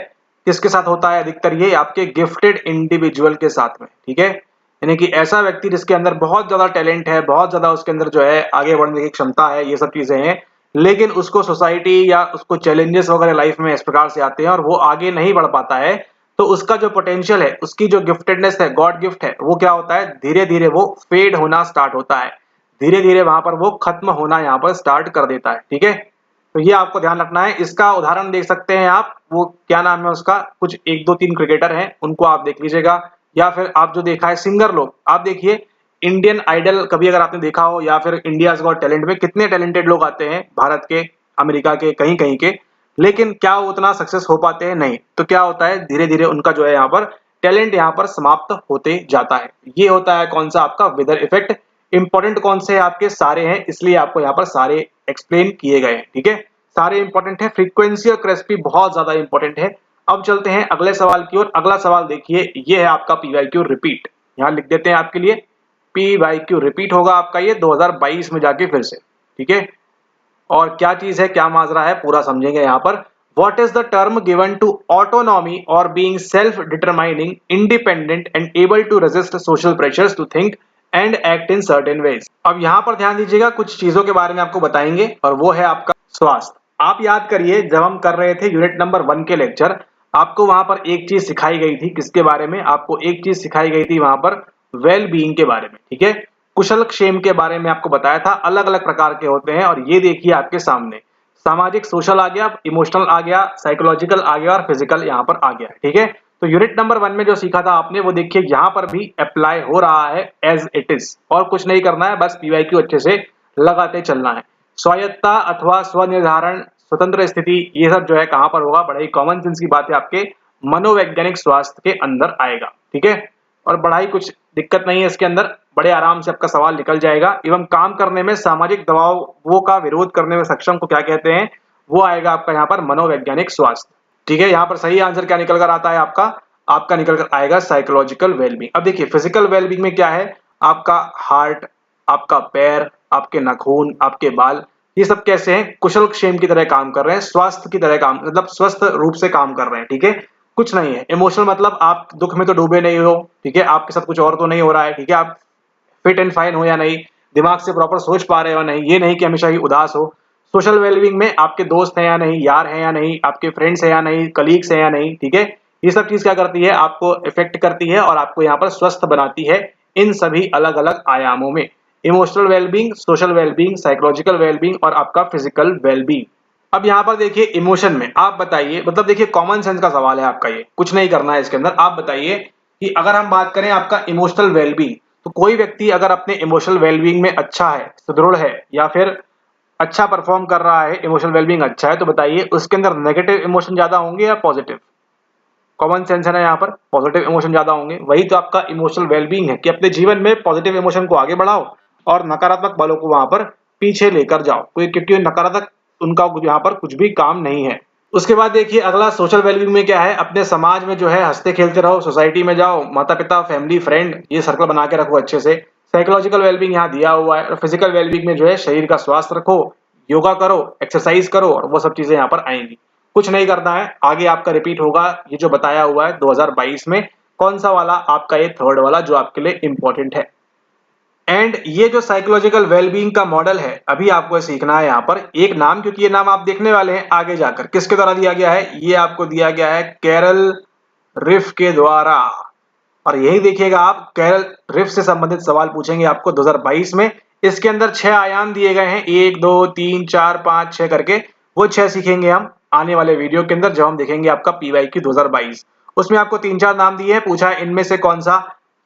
किसके साथ होता है, अधिकतर ये आपके गिफ्टेड इंडिविजुअल के साथ में, ठीक है। यानी कि ऐसा व्यक्ति जिसके अंदर बहुत ज्यादा टैलेंट है, बहुत ज्यादा उसके अंदर जो है आगे बढ़ने की क्षमता है, ये सब चीजें हैं, लेकिन उसको सोसाइटी या उसको चैलेंजेस वगैरह लाइफ में इस प्रकार से आते हैं और वो आगे नहीं बढ़ पाता है, तो उसका जो पोटेंशियल है, उसकी जो गिफ्टेडनेस है, गॉड गिफ्ट है, वो क्या होता है, धीरे धीरे वो फेड होना स्टार्ट होता है, धीरे धीरे वहां पर वो खत्म होना यहाँ पर स्टार्ट कर देता है, ठीक है। तो ये आपको ध्यान रखना है। इसका उदाहरण देख सकते हैं आप, वो क्या नाम है उसका, कुछ एक दो तीन क्रिकेटर हैं उनको आप देख लीजिएगा, या फिर आप जो देखा है सिंगर लोग, आप देखिए इंडियन आइडल कभी अगर आपने देखा हो, या फिर इंडियाज गॉट टैलेंट में कितने टैलेंटेड लोग आते हैं, भारत के, अमेरिका के, कहीं कहीं के, लेकिन क्या वो उतना सक्सेस हो पाते हैं, नहीं। तो क्या होता है, धीरे धीरे उनका जो है यहाँ पर टैलेंट यहाँ पर समाप्त होते जाता है। ये होता है कौन सा आपका विदर इफेक्ट। इंपॉर्टेंट कौन से आपके सारे हैं, इसलिए आपको यहाँ पर सारे एक्सप्लेन किए गए हैं, ठीक है। सारे इंपॉर्टेंट है, फ्रीक्वेंसी और क्रेस्पी बहुत ज्यादा इंपॉर्टेंट है। अब चलते हैं अगले सवाल की ओर। अगला सवाल देखिए, ये है आपका पीवाईक्यू रिपीट। यहाँ लिख देते हैं आपके लिए, पीवाईक्यू रिपीट होगा आपका ये 2022 में जाके फिर से, ठीक है। और क्या चीज है, क्या माजरा है, पूरा समझेंगे यहाँ पर। What is the term given to autonomy or being self-determining, independent and able to resist social pressures to think and act in certain ways? अब यहाँ पर ध्यान दीजिएगा, कुछ चीजों के बारे में आपको बताएंगे और वो है आपका स्वास्थ्य। आप याद करिए जब हम कर रहे थे यूनिट नंबर 1 के लेक्चर, आपको वहां पर एक चीज सिखाई गई थी, किसके बारे में, आपको एक चीज सिखाई गई थी वहां पर वेल बीइंग के बारे में, ठीक है। कुशल क्षेम के बारे में आपको बताया था, अलग अलग प्रकार के होते हैं, और ये देखिए आपके सामने सामाजिक सोशल आ गया, इमोशनल आ गया, साइकोलॉजिकल आ गया और फिजिकल यहाँ पर आ गया, ठीक है। तो यूनिट नंबर 1 में जो सीखा था आपने, वो देखिए यहाँ पर भी अप्लाई हो रहा है एज इट इज, और कुछ नहीं करना है, बस पीवाईक्यू अच्छे से लगाते चलना है। स्वायत्ता अथवा स्वनिर्धारण, स्वतंत्र स्थिति, ये सब जो है कहां पर होगा, बड़ा ही कॉमन सेंस की बात है, आपके मनोवैज्ञानिक स्वास्थ्य के अंदर आएगा, ठीक है। और बड़ा ही कुछ दिक्कत नहीं है इसके अंदर, बड़े आराम से आपका सवाल निकल जाएगा। एवं काम करने में सामाजिक दबावों का विरोध करने में सक्षम को क्या कहते हैं, वो आएगा आपका यहाँ पर मनोवैज्ञानिक स्वास्थ्य, ठीक है। यहाँ पर सही आंसर क्या निकल कर आता है आपका, आपका निकल कर आएगा साइकोलॉजिकल वेलबींग। अब देखिए फिजिकल वेलबींग में क्या है, आपका हार्ट, आपका पैर, आपके नाखून, आपके बाल, ये सब कैसे हैं, कुशल क्षेम की तरह काम कर रहे हैं, स्वास्थ्य की तरह काम, मतलब स्वस्थ रूप से काम कर रहे हैं, ठीक है। कुछ नहीं है इमोशनल, मतलब आप दुख में तो डूबे नहीं हो, ठीक है, आपके साथ कुछ और तो नहीं हो रहा है, ठीक है, आप फिट एंड फाइन हो या नहीं, दिमाग से प्रॉपर सोच पा रहे हो नहीं, ये नहीं कि हमेशा ही उदास हो। सोशल वेलबींग में आपके दोस्त हैं या नहीं, यार हैं या नहीं, आपके फ्रेंड्स हैं या नहीं, कलीग्स हैं या नहीं, ठीक है। ये सब चीज क्या करती है, आपको इफेक्ट करती है और आपको यहाँ पर स्वस्थ बनाती है इन सभी अलग अलग आयामों में। Emotional wellbeing, social wellbeing, psychological wellbeing और आपका फिजिकल वेलबींग। अब यहाँ पर देखिए इमोशन में आप बताइए, मतलब देखिए कॉमन सेंस का सवाल है आपका, ये कुछ नहीं करना है इसके अंदर। आप बताइए कि अगर हम बात करें आपका इमोशनल वेलबींग, तो कोई व्यक्ति अगर अपने इमोशनल वेलबींग में अच्छा है, सुदृढ़ है, या फिर अच्छा परफॉर्म कर रहा है, इमोशनल वेलबींग अच्छा है, तो बताइए उसके अंदर नेगेटिव इमोशन ज्यादा होंगे या पॉजिटिव। कॉमन सेंस है ना, यहाँ पर पॉजिटिव इमोशन ज्यादा होंगे। वही तो आपका इमोशनल वेलबींग है कि अपने जीवन में पॉजिटिव इमोशन को आगे बढ़ाओ और नकारात्मक बालों को वहां पर पीछे लेकर जाओ, क्योंकि नकारात्मक उनका यहाँ पर कुछ भी काम नहीं है। उसके बाद देखिए अगला सोशल वेलबींग में क्या है, अपने समाज में जो है हंसते खेलते रहो, सोसाइटी में जाओ, माता पिता, फैमिली, फ्रेंड, ये सर्कल बना के रखो अच्छे से। साइकोलॉजिकल वेलबींग यहाँ दिया हुआ है। और फिजिकल वेलबींग में जो है शरीर का स्वास्थ्य रखो, योगा करो, एक्सरसाइज करो, और वो सब चीजें यहाँ पर आएंगी। कुछ नहीं करना है, आगे आपका रिपीट होगा ये जो बताया हुआ है 2022 में। कौन सा वाला आपका, ये थर्ड वाला जो आपके लिए इंपॉर्टेंट है। एंड ये जो साइकोलॉजिकल वेलबींग का मॉडल है, अभी आपको सीखना है यहाँ पर एक नाम, क्योंकि ये नाम आप देखने वाले हैं आगे जाकर, किसके द्वारा दिया गया है, ये आपको दिया गया है कैरल रिफ के द्वारा। और यही देखिएगा आप, कैरल रिफ से संबंधित सवाल पूछेंगे आपको 2022 में। इसके अंदर 6 आयाम दिए गए हैं, 1 2 3 4 5 6 करके, वो 6 सीखेंगे हम आने वाले वीडियो के अंदर जब हम देखेंगे आपका पीवाईक्यू 2022। उसमें आपको 3-4 नाम दिए हैं, पूछा है इनमें से कौन सा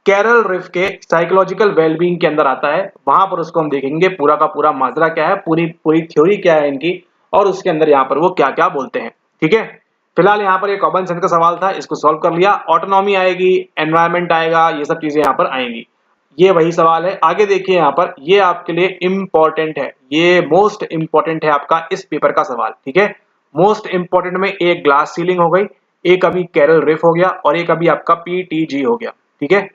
कैरल रिफ के साइकोलॉजिकल वेलबींग के अंदर आता है। वहां पर उसको हम देखेंगे पूरा का पूरा माजरा क्या है, पूरी पूरी थ्योरी क्या है इनकी, और उसके अंदर यहाँ पर वो क्या क्या बोलते हैं, ठीक है। फिलहाल यहाँ पर एक कॉमन सेंस का सवाल था, इसको सॉल्व कर लिया। ऑटोनॉमी आएगी, एनवायरमेंट आएगा, ये सब चीजें यहाँ पर आएंगी। ये वही सवाल है। आगे देखिए यहाँ पर, ये आपके लिए इंपॉर्टेंट है, ये मोस्ट इंपॉर्टेंट है आपका इस पेपर का सवाल, ठीक है। मोस्ट इंपॉर्टेंट में एक ग्लास सीलिंग हो गई, एक अभी कैरल रिफ हो गया, और एक अभी आपका पीटीजी हो गया, ठीक है।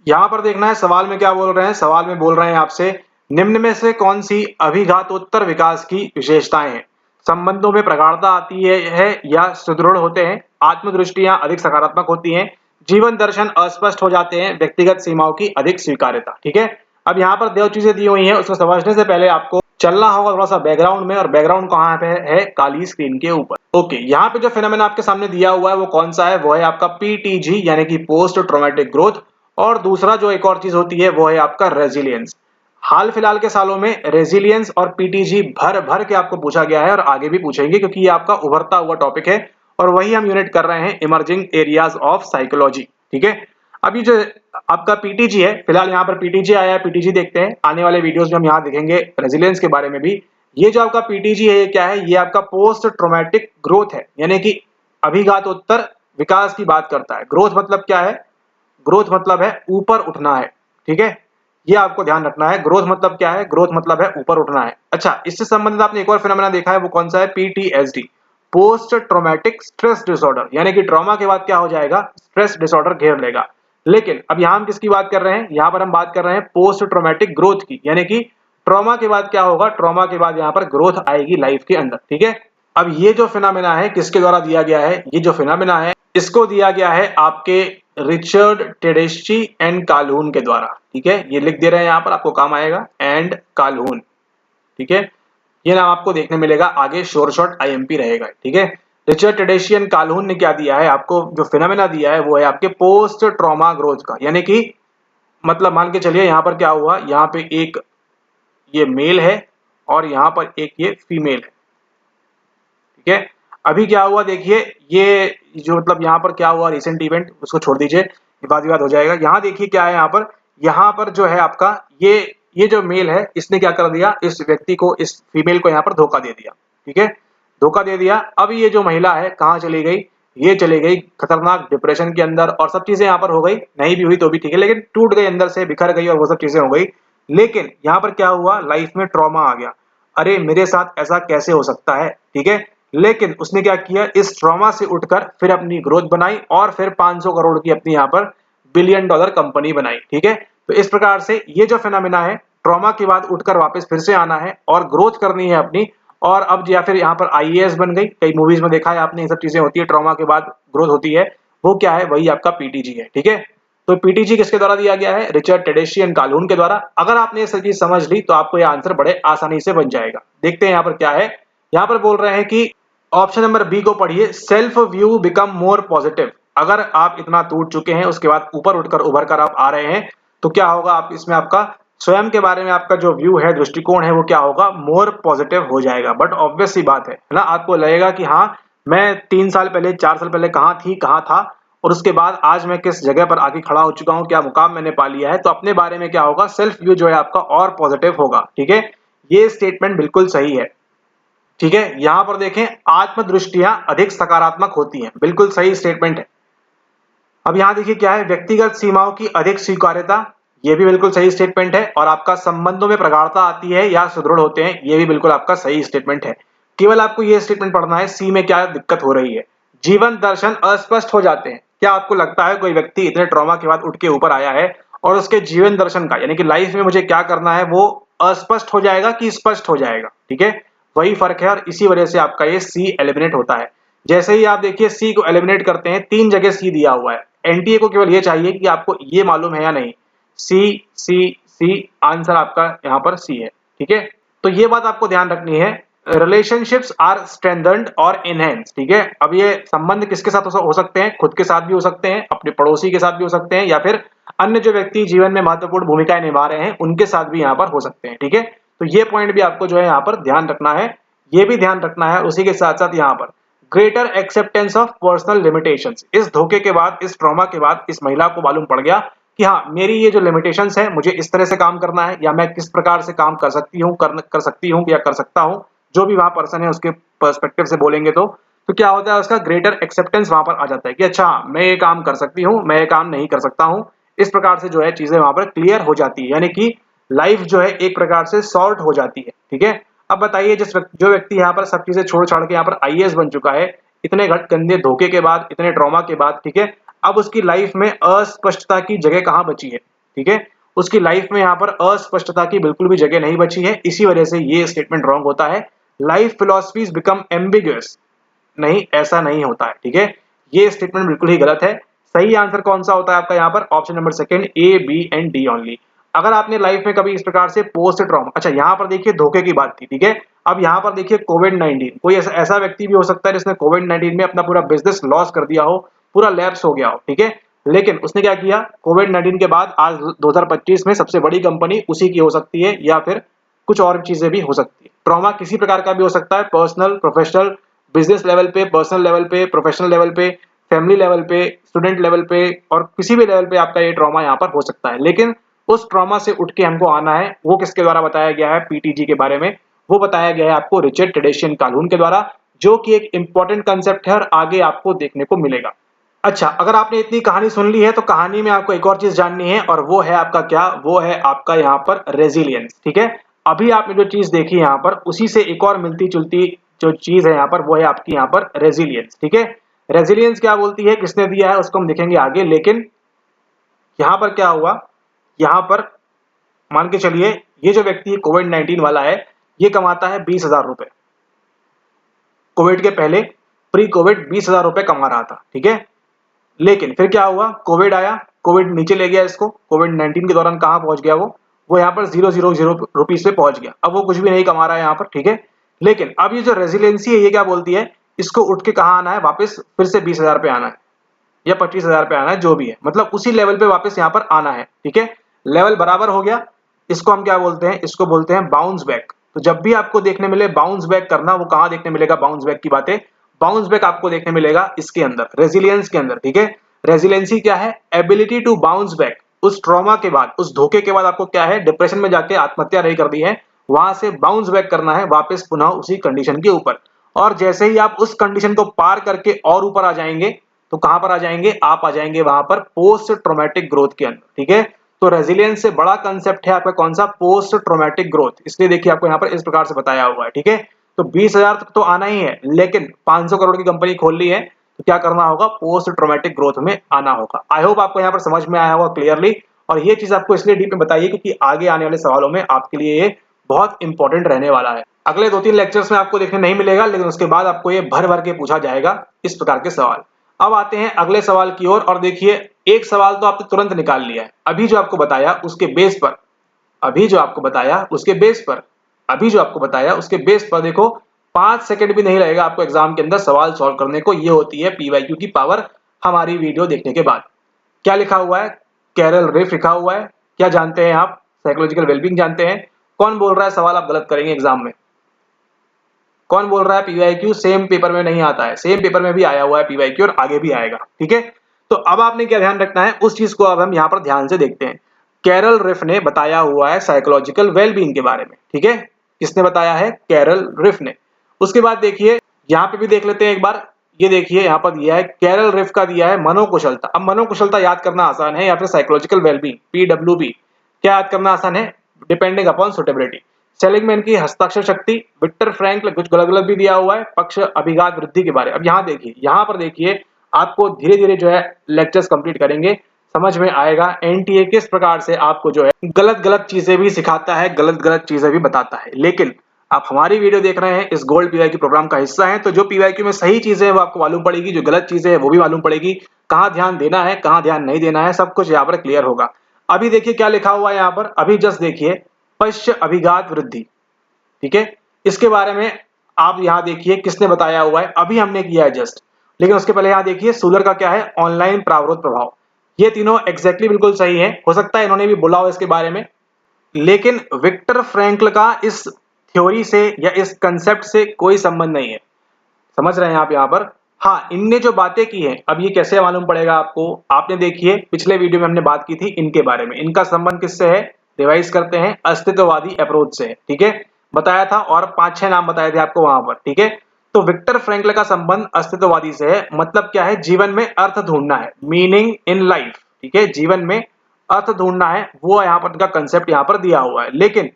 यहाँ पर देखना है सवाल में क्या बोल रहे हैं। सवाल में बोल रहे हैं आपसे, निम्न में से कौन सी अभिघातोत्तर विकास की विशेषताएं हैं? संबंधों में प्रगाढ़ता आती है या सुदृढ़ होते हैं, आत्मदृष्टियां अधिक सकारात्मक होती हैं, जीवन दर्शन अस्पष्ट हो जाते हैं, व्यक्तिगत सीमाओं की अधिक स्वीकार्यता। ठीक है, अब यहाँ पर दो चीजें दी हुई हैं, उसको समझने से पहले आपको चलना होगा थोड़ा सा बैकग्राउंड में, और बैकग्राउंड कहाँ पे है? काली स्क्रीन के ऊपर। ओके, यहाँ पे जो फिनोमेना आपके सामने दिया हुआ है वो कौन सा है? वो है आपका पीटीजी यानी कि पोस्ट ट्रॉमेटिक ग्रोथ। और दूसरा जो एक और चीज होती है वो है आपका रेजिलियंस। हाल फिलहाल के सालों में रेजिलियंस और पीटीजी भर भर के आपको पूछा गया है और आगे भी पूछेंगे, क्योंकि ये आपका उभरता हुआ टॉपिक है और वही हम यूनिट कर रहे हैं, इमर्जिंग एरियाज ऑफ साइकोलॉजी। ठीक है, अभी जो आपका पीटीजी है, फिलहाल यहाँ पर पीटीजी आया है, पीटीजी देखते हैं। आने वाले वीडियोस में हम यहाँ देखेंगे रेजिलियंस के बारे में भी। ये जो आपका पीटीजी है ये क्या है? ये आपका पोस्ट ट्रॉमेटिक ग्रोथ है, यानी कि अभिघातोत्तर विकास की बात करता है। ग्रोथ मतलब क्या है? ग्रोथ मतलब है ऊपर उठना है। ठीक है, ये आपको ध्यान रखना है। ग्रोथ मतलब क्या है? ग्रोथ मतलब है ऊपर उठना है। अच्छा, इससे संबंधित आपने एक और फिनोमेना देखा है, वो कौन सा है? PTSD, post traumatic stress disorder, यानी कि ट्रॉमा के बाद क्या हो जाएगा? स्ट्रेस डिसऑर्डर घेर लेगा। लेकिन अब यहां हम किसकी बात कर रहे हैं? यहां पर हम बात कर रहे हैं पोस्ट ट्रॉमेटिक ग्रोथ की, यानी कि ट्रॉमा के बाद क्या होगा? ट्रॉमा के बाद यहां पर ग्रोथ आएगी लाइफ के अंदर। ठीक है, अब ये जो फिनोमेना है किसके द्वारा दिया गया है? ये जो फिनोमेना है इसको दिया गया है आपके रिचर्ड टेडेस्ची एंड काल्हून के द्वारा। ठीक है, ये लिख दे रहे हैं यहाँ पर, आपको काम आएगा, एंड काल्हून। ठीक है, ये नाम आपको देखने मिलेगा आगे, शोर शॉर्ट आईएमपी रहेगा। ठीक है, रिचर्ड टेडेस्ची एंड काल्हून ने क्या दिया है आपको? जो फिनोमेना दिया है वो है आपके पोस्ट ट्रॉमा ग्रोथ का, यानी कि मतलब मान के चलिए यहाँ पर क्या हुआ, यहाँ पे एक ये मेल है और यहाँ पर एक ये फीमेल है। ठीक है, अभी क्या हुआ देखिए, ये जो मतलब यहाँ पर क्या हुआ रिसेंट इवेंट, उसको छोड़ दीजिए, विवाद विवाद हो जाएगा। यहाँ देखिए क्या है, यहाँ पर जो है आपका ये जो मेल है इसने क्या कर दिया? इस व्यक्ति को, इस फीमेल को यहाँ पर धोखा दे दिया। ठीक है, धोखा दे दिया। अब ये जो महिला है कहाँ चली गई? ये चली गई खतरनाक डिप्रेशन के अंदर, और सब चीजें यहाँ पर हो गई, नहीं भी हुई तो भी ठीक है, लेकिन टूट गई, अंदर से बिखर गई और वो सब चीजें हो गई। लेकिन यहाँ पर क्या हुआ? लाइफ में ट्रॉमा आ गया। अरे मेरे साथ ऐसा कैसे हो सकता है? ठीक है, लेकिन उसने क्या किया? इस ट्रॉमा से उठकर फिर अपनी ग्रोथ बनाई और फिर 500 करोड़ की अपनी यहाँ पर बिलियन डॉलर कंपनी बनाई। ठीक है, तो इस प्रकार से ये जो फिनोमेना है, ट्रॉमा के बाद उठकर वापस फिर से आना है और ग्रोथ करनी है अपनी, और अब या फिर यहाँ पर आईएएस बन गई। कई मूवीज में देखा है आपने, ये सब चीजें होती है, ट्रॉमा के बाद ग्रोथ होती है। वो क्या है? वही आपका पीटीजी है। ठीक है, तो पीटीजी किसके द्वारा दिया गया है? रिचर्ड टेडेस्ची एंड काल्हून के द्वारा। अगर आपने ये सब चीज समझ ली तो आपको ये आंसर बड़े आसानी से बन जाएगा। देखते हैं यहाँ पर क्या है। यहाँ पर बोल रहे हैं कि ऑप्शन नंबर बी को पढ़िए, self view become more positive. अगर आप इतना टूट चुके हैं उसके बाद ऊपर उठकर उभर कर आप आ रहे हैं तो क्या होगा? आप इसमें आपका स्वयं के बारे में आपका जो व्यू है, दृष्टिकोण है, वो क्या होगा? मोर पॉजिटिव हो जाएगा। बट ऑब्वियस सी बात है ना, आपको लगेगा कि हाँ, मैं 3 साल पहले 4 साल पहले कहाँ थी, कहाँ था, और उसके बाद आज मैं किस जगह पर आके खड़ा हो चुका हूँ, क्या मुकाम मैंने पा लिया है। तो अपने बारे में क्या होगा? सेल्फ व्यू जो है आपका और पॉजिटिव होगा। ठीक है, ये स्टेटमेंट बिल्कुल सही है। ठीक है, यहां पर देखें, आत्मदृष्टियां अधिक सकारात्मक होती हैं, बिल्कुल सही स्टेटमेंट है। अब यहां देखिए क्या है, व्यक्तिगत सीमाओं की अधिक स्वीकार्यता, ये भी बिल्कुल सही स्टेटमेंट है। और आपका संबंधों में प्रगाढ़ता आती है या सुदृढ़ होते हैं, ये भी बिल्कुल आपका सही स्टेटमेंट है। केवल आपको ये स्टेटमेंट पढ़ना है, सी में क्या दिक्कत हो रही है। जीवन दर्शन अस्पष्ट हो जाते हैं। क्या आपको लगता है कोई व्यक्ति इतने ट्रॉमा के बाद उठ के ऊपर आया है और उसके जीवन दर्शन का, यानी कि लाइफ में मुझे क्या करना है, वो अस्पष्ट हो जाएगा कि स्पष्ट हो जाएगा? ठीक है, वही फर्क है, और इसी वजह से आपका ये सी एलिमिनेट होता है। जैसे ही आप देखिए सी को एलिमिनेट करते हैं, 3 जगह सी दिया हुआ है। एनटीए को केवल ये चाहिए कि आपको ये मालूम है या नहीं, सी सी सी, आंसर आपका यहाँ पर सी है। ठीक है, तो ये बात आपको ध्यान रखनी है। रिलेशनशिप्स आर स्ट्रेंथन्ड और इनहेंस। ठीक है, अब ये संबंध किसके साथ हो सकते हैं? खुद के साथ भी हो सकते हैं, अपने पड़ोसी के साथ भी हो सकते हैं, या फिर अन्य जो व्यक्ति जीवन में महत्वपूर्ण भूमिकाएं निभा रहे हैं उनके साथ भी यहाँ पर हो सकते हैं। ठीक है, तो ये पॉइंट भी आपको जो है यहाँ पर ध्यान रखना है, ये भी ध्यान रखना है। उसी के साथ साथ यहाँ पर greater acceptance of personal limitations. इस धोखे के बाद, इस ट्रॉमा के बाद इस महिला को मालूम पड़ गया कि हाँ, मेरी ये जो लिमिटेशंस है, मुझे इस तरह से काम करना है, या मैं किस प्रकार से काम कर सकती हूँ, कर सकती हूँ या कर सकता हूँ, जो भी वहां पर्सन है उसके पर्सपेक्टिव से बोलेंगे तो क्या होता है, उसका ग्रेटर एक्सेप्टेंस वहां पर आ जाता है कि अच्छा, मैं ये काम कर सकती हूँ, मैं ये काम नहीं कर सकता हूँ। इस प्रकार से जो है चीजें वहां पर क्लियर हो जाती है, यानी कि लाइफ जो है एक प्रकार से सॉर्ट हो जाती है। ठीक है, अब बताइए, जो व्यक्ति यहाँ पर सब चीजें छोड़ छाड़ के यहाँ पर आईएएस बन चुका है, इतने गंदे धोखे के बाद, इतने ट्रॉमा के बाद, ठीक है, अब उसकी लाइफ में अस्पष्टता की जगह कहाँ बची है? ठीक है, उसकी लाइफ में यहाँ पर अस्पष्टता की बिल्कुल भी जगह नहीं बची है, इसी वजह से ये स्टेटमेंट रॉन्ग होता है। लाइफ फिलोसफीज बिकम एम्बिगुअस, नहीं, ऐसा नहीं होता है, ठीक है, ये स्टेटमेंट बिल्कुल ही गलत है। सही आंसर कौन सा होता है आपका यहाँ पर? Option number second, A, B and D only. अगर आपने लाइफ में कभी इस प्रकार से पोस्ट ट्रॉमा, अच्छा यहाँ पर देखिए धोखे की बात थी, ठीक है, अब यहाँ पर देखिए कोविड-19, कोई ऐसा व्यक्ति भी हो सकता है जिसने कोविड-19 में अपना पूरा बिजनेस लॉस कर दिया हो, पूरा लैप्स हो गया हो, ठीक है, लेकिन उसने क्या किया, कोविड-19 के बाद आज 2025 में सबसे बड़ी कंपनी उसी की हो सकती है, या फिर कुछ और चीजें भी हो सकती है। ट्रॉमा किसी प्रकार का भी हो सकता है, पर्सनल, प्रोफेशनल, बिजनेस लेवल पे, पर्सनल लेवल पे, प्रोफेशनल लेवल पे, फैमिली लेवल पे, स्टूडेंट लेवल पे, और किसी भी लेवल पे आपका ये ट्रॉमा यहाँ पर हो सकता है। लेकिन उस ट्रॉमा से उठ के हमको आना है, वो किसके द्वारा बताया गया है? पीटीजी के बारे में वो बताया गया है आपको रिचर्ड ट्रेडिशन कालून के द्वारा, जो कि एक इंपॉर्टेंट कंसेप्ट है और आगे आपको देखने को मिलेगा। अच्छा, अगर आपने इतनी कहानी सुन ली है तो कहानी में आपको एक और चीज जाननी है, और वो है आपका क्या? वो है आपका यहाँ पर रेजिलियंस, ठीक है। अभी आपने जो चीज देखी यहाँ पर, उसी से एक और मिलती जुलती जो चीज है यहाँ पर, वो है आपकी यहाँ पर रेजिलियंस, ठीक है। रेजिलियंस क्या बोलती है, किसने दिया है, उसको हम देखेंगे आगे। लेकिन यहाँ पर क्या हुआ, यहाँ पर मान के चलिए ये जो व्यक्ति कोविड-19 वाला है, ये कमाता है 20,000 रुपए। कोविड के पहले, प्री कोविड 20,000 रुपए कमा रहा था, ठीक है। लेकिन फिर क्या हुआ, कोविड आया, कोविड नीचे ले गया इसको। कोविड-19 के दौरान कहां पहुंच गया वो यहाँ पर 000 रुपीज पे पहुंच गया। अब वो कुछ भी नहीं कमा रहा है यहाँ पर, ठीक है। लेकिन अब ये जो रेजिलियंसी है, ये क्या बोलती है, इसको उठ के कहां आना है, वापस फिर से 20,000 पे आना है या 25,000 पे आना है, जो भी है, मतलब उसी लेवल पे वापस यहाँ पर आना है, ठीक है। लेवल बराबर हो गया, इसको हम क्या बोलते हैं, इसको बोलते हैं बाउंस बैक। तो जब भी आपको देखने मिले बाउंस बैक करना, वो कहां देखने मिलेगा बाउंस बैक की बातें? बाउंस बैक आपको देखने मिलेगा इसके अंदर, रेजिलियंस के अंदर, ठीक है। रेजिलियंसी क्या है? Ability to bounce back. उस ट्रॉमा के बाद, उस धोखे के बाद आपको क्या है, डिप्रेशन में जाके आत्महत्या नहीं कर दी है, वहां से बाउंस बैक करना है वापस पुनः उसी कंडीशन के ऊपर। और जैसे ही आप उस कंडीशन को पार करके और ऊपर आ जाएंगे, तो कहां पर आ जाएंगे? आप आ जाएंगे वहां पर पोस्ट ट्रॉमेटिक ग्रोथ के अंदर, ठीक है। तो रेजिलियंस से बड़ा कंसेप्ट है आपका कौन सा? Post traumatic growth. इसलिए देखिए आपको यहाँ पर इस प्रकार से बताया हुआ है, ठीक है। तो 20,000 तक तो आना ही है, लेकिन 500 करोड़ की कंपनी खोल ली है, तो क्या करना होगा? पोस्ट ट्रॉमेटिक ग्रोथ में आना होगा। आई होप आपको यहाँ पर समझ में आया होगा क्लियरली। और ये चीज आपको इसलिए डीप में बताइए क्योंकि आगे आने वाले सवालों में आपके लिए ये बहुत इंपॉर्टेंट रहने वाला है। अगले 2-3 लेक्चर्स में आपको देखने नहीं मिलेगा, लेकिन उसके बाद आपको ये भर भर के पूछा जाएगा इस प्रकार के सवाल। अब आते हैं अगले सवाल की ओर, और देखिए एक सवाल तो आपने तुरंत निकाल लिया है। अभी जो आपको बताया उसके बेस पर, अभी जो आपको बताया उसके बेस पर, अभी जो आपको बताया उसके बेस पर देखो 5 सेकंड भी नहीं लगेगा आपको एग्जाम के अंदर सवाल सॉल्व करने को। ये होती है पीवाईक्यू की पावर हमारी वीडियो देखने के बाद। क्या लिखा हुआ है? कैरल रिफ लिखा हुआ है। क्या जानते हैं आप? साइकोलॉजिकल वेलबींग जानते हैं। कौन बोल रहा है सवाल आप गलत करेंगे एग्जाम में? कौन बोल रहा है पीवाईक्यू सेम पेपर में नहीं आता है? सेम पेपर में भी आया हुआ है पीवाईक्यू और आगे भी आएगा, ठीक है। तो अब आपने क्या ध्यान रखना है, उस चीज को अब हम यहाँ पर ध्यान से देखते हैं। कैरल रिफ ने बताया हुआ है साइकोलॉजिकल वेलबींग के बारे में, ठीक है। किसने बताया है? कैरल रिफ ने। उसके बाद देखिए यहाँ पे भी देख लेते हैं एक बार। ये देखिए यहाँ पर दिया है, कैरल रिफ का दिया है मनोकुशलता। अब मनोकुशलता याद करना आसान है, या फिर साइकोलॉजिकल वेलबींग PWB क्या याद करना आसान है? Depending upon suitability. सेलिगमैन की हस्ताक्षर शक्ति, विक्टर फ्रैंकल, कुछ गलत गलत भी दिया हुआ है, पक्ष अभिघात वृद्धि के बारे। अब यहाँ देखिए, यहाँ पर देखिए आपको धीरे धीरे जो है लेक्चर्स कंप्लीट करेंगे, समझ में आएगा एनटीए किस प्रकार से आपको जो है गलत गलत चीजें भी सिखाता है, गलत गलत चीजें भी बताता है। लेकिन आप हमारी वीडियो देख रहे हैं, इस गोल्ड पीवाईक्यू प्रोग्राम का हिस्सा है, तो जो पीवाईक्यू में सही चीजें हैं वो आपको मालूम पड़ेगी, जो गलत चीजें हैं वो भी मालूम पड़ेगी, कहाँ ध्यान देना है कहाँ ध्यान नहीं देना है, सब कुछ यहाँ पर क्लियर होगा। अभी देखिए क्या लिखा हुआ है यहाँ पर, अभी जस्ट देखिए पश्च अभिघात वृद्धि, ठीक है। इसके बारे में आप यहाँ देखिए किसने बताया हुआ है, अभी हमने किया है जस्ट। लेकिन उसके पहले यहाँ देखिए सूलर का क्या है, ऑनलाइन प्रावरोध प्रभाव। ये तीनों एग्जैक्टली बिल्कुल सही है, हो सकता है इन्होंने भी बोला हो इसके बारे में, लेकिन विक्टर फ्रैंकल का इस थ्योरी से या इस कंसेप्ट से कोई संबंध नहीं है। समझ रहे हैं आप यहाँ पर? हाँ, इनने जो बातें की हैं, अब ये कैसे मालूम पड़ेगा आपको? आपने देखिए पिछले वीडियो में हमने बात की थी इनके बारे में। इनका संबंध किससे है? रिवाइज करते हैं, अस्तित्ववादी अप्रोच से है, ठीक है, बताया था, और 5-6 नाम बताए थे आपको वहां पर, ठीक है। तो विक्टर फ्रैंकल का संबंध अस्तित्ववादी से है। मतलब क्या है? जीवन में अर्थ ढूंढना है, मीनिंग इन लाइफ, ठीक है, जीवन में अर्थ ढूंढना है, वो यहाँ पर इनका कंसेप्ट यहाँ पर दिया हुआ है। लेकिन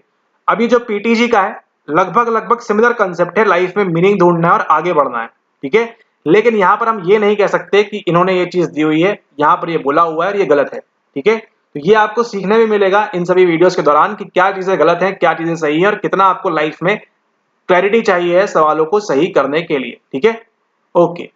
अभी जो पीटीजी का है लगभग लगभग सिमिलर कंसेप्ट है, लाइफ में मीनिंग ढूंढना है और आगे बढ़ना है, ठीक है। लेकिन यहाँ पर हम ये नहीं कह सकते कि इन्होंने ये चीज दी हुई है, यहाँ पर ये बोला हुआ है और ये गलत है, ठीक है। तो ये आपको सीखने में मिलेगा इन सभी वीडियोस के दौरान कि क्या चीजें गलत हैं, क्या चीजें सही है और कितना आपको लाइफ में क्लैरिटी चाहिए है सवालों को सही करने के लिए। ठीक है, ओके।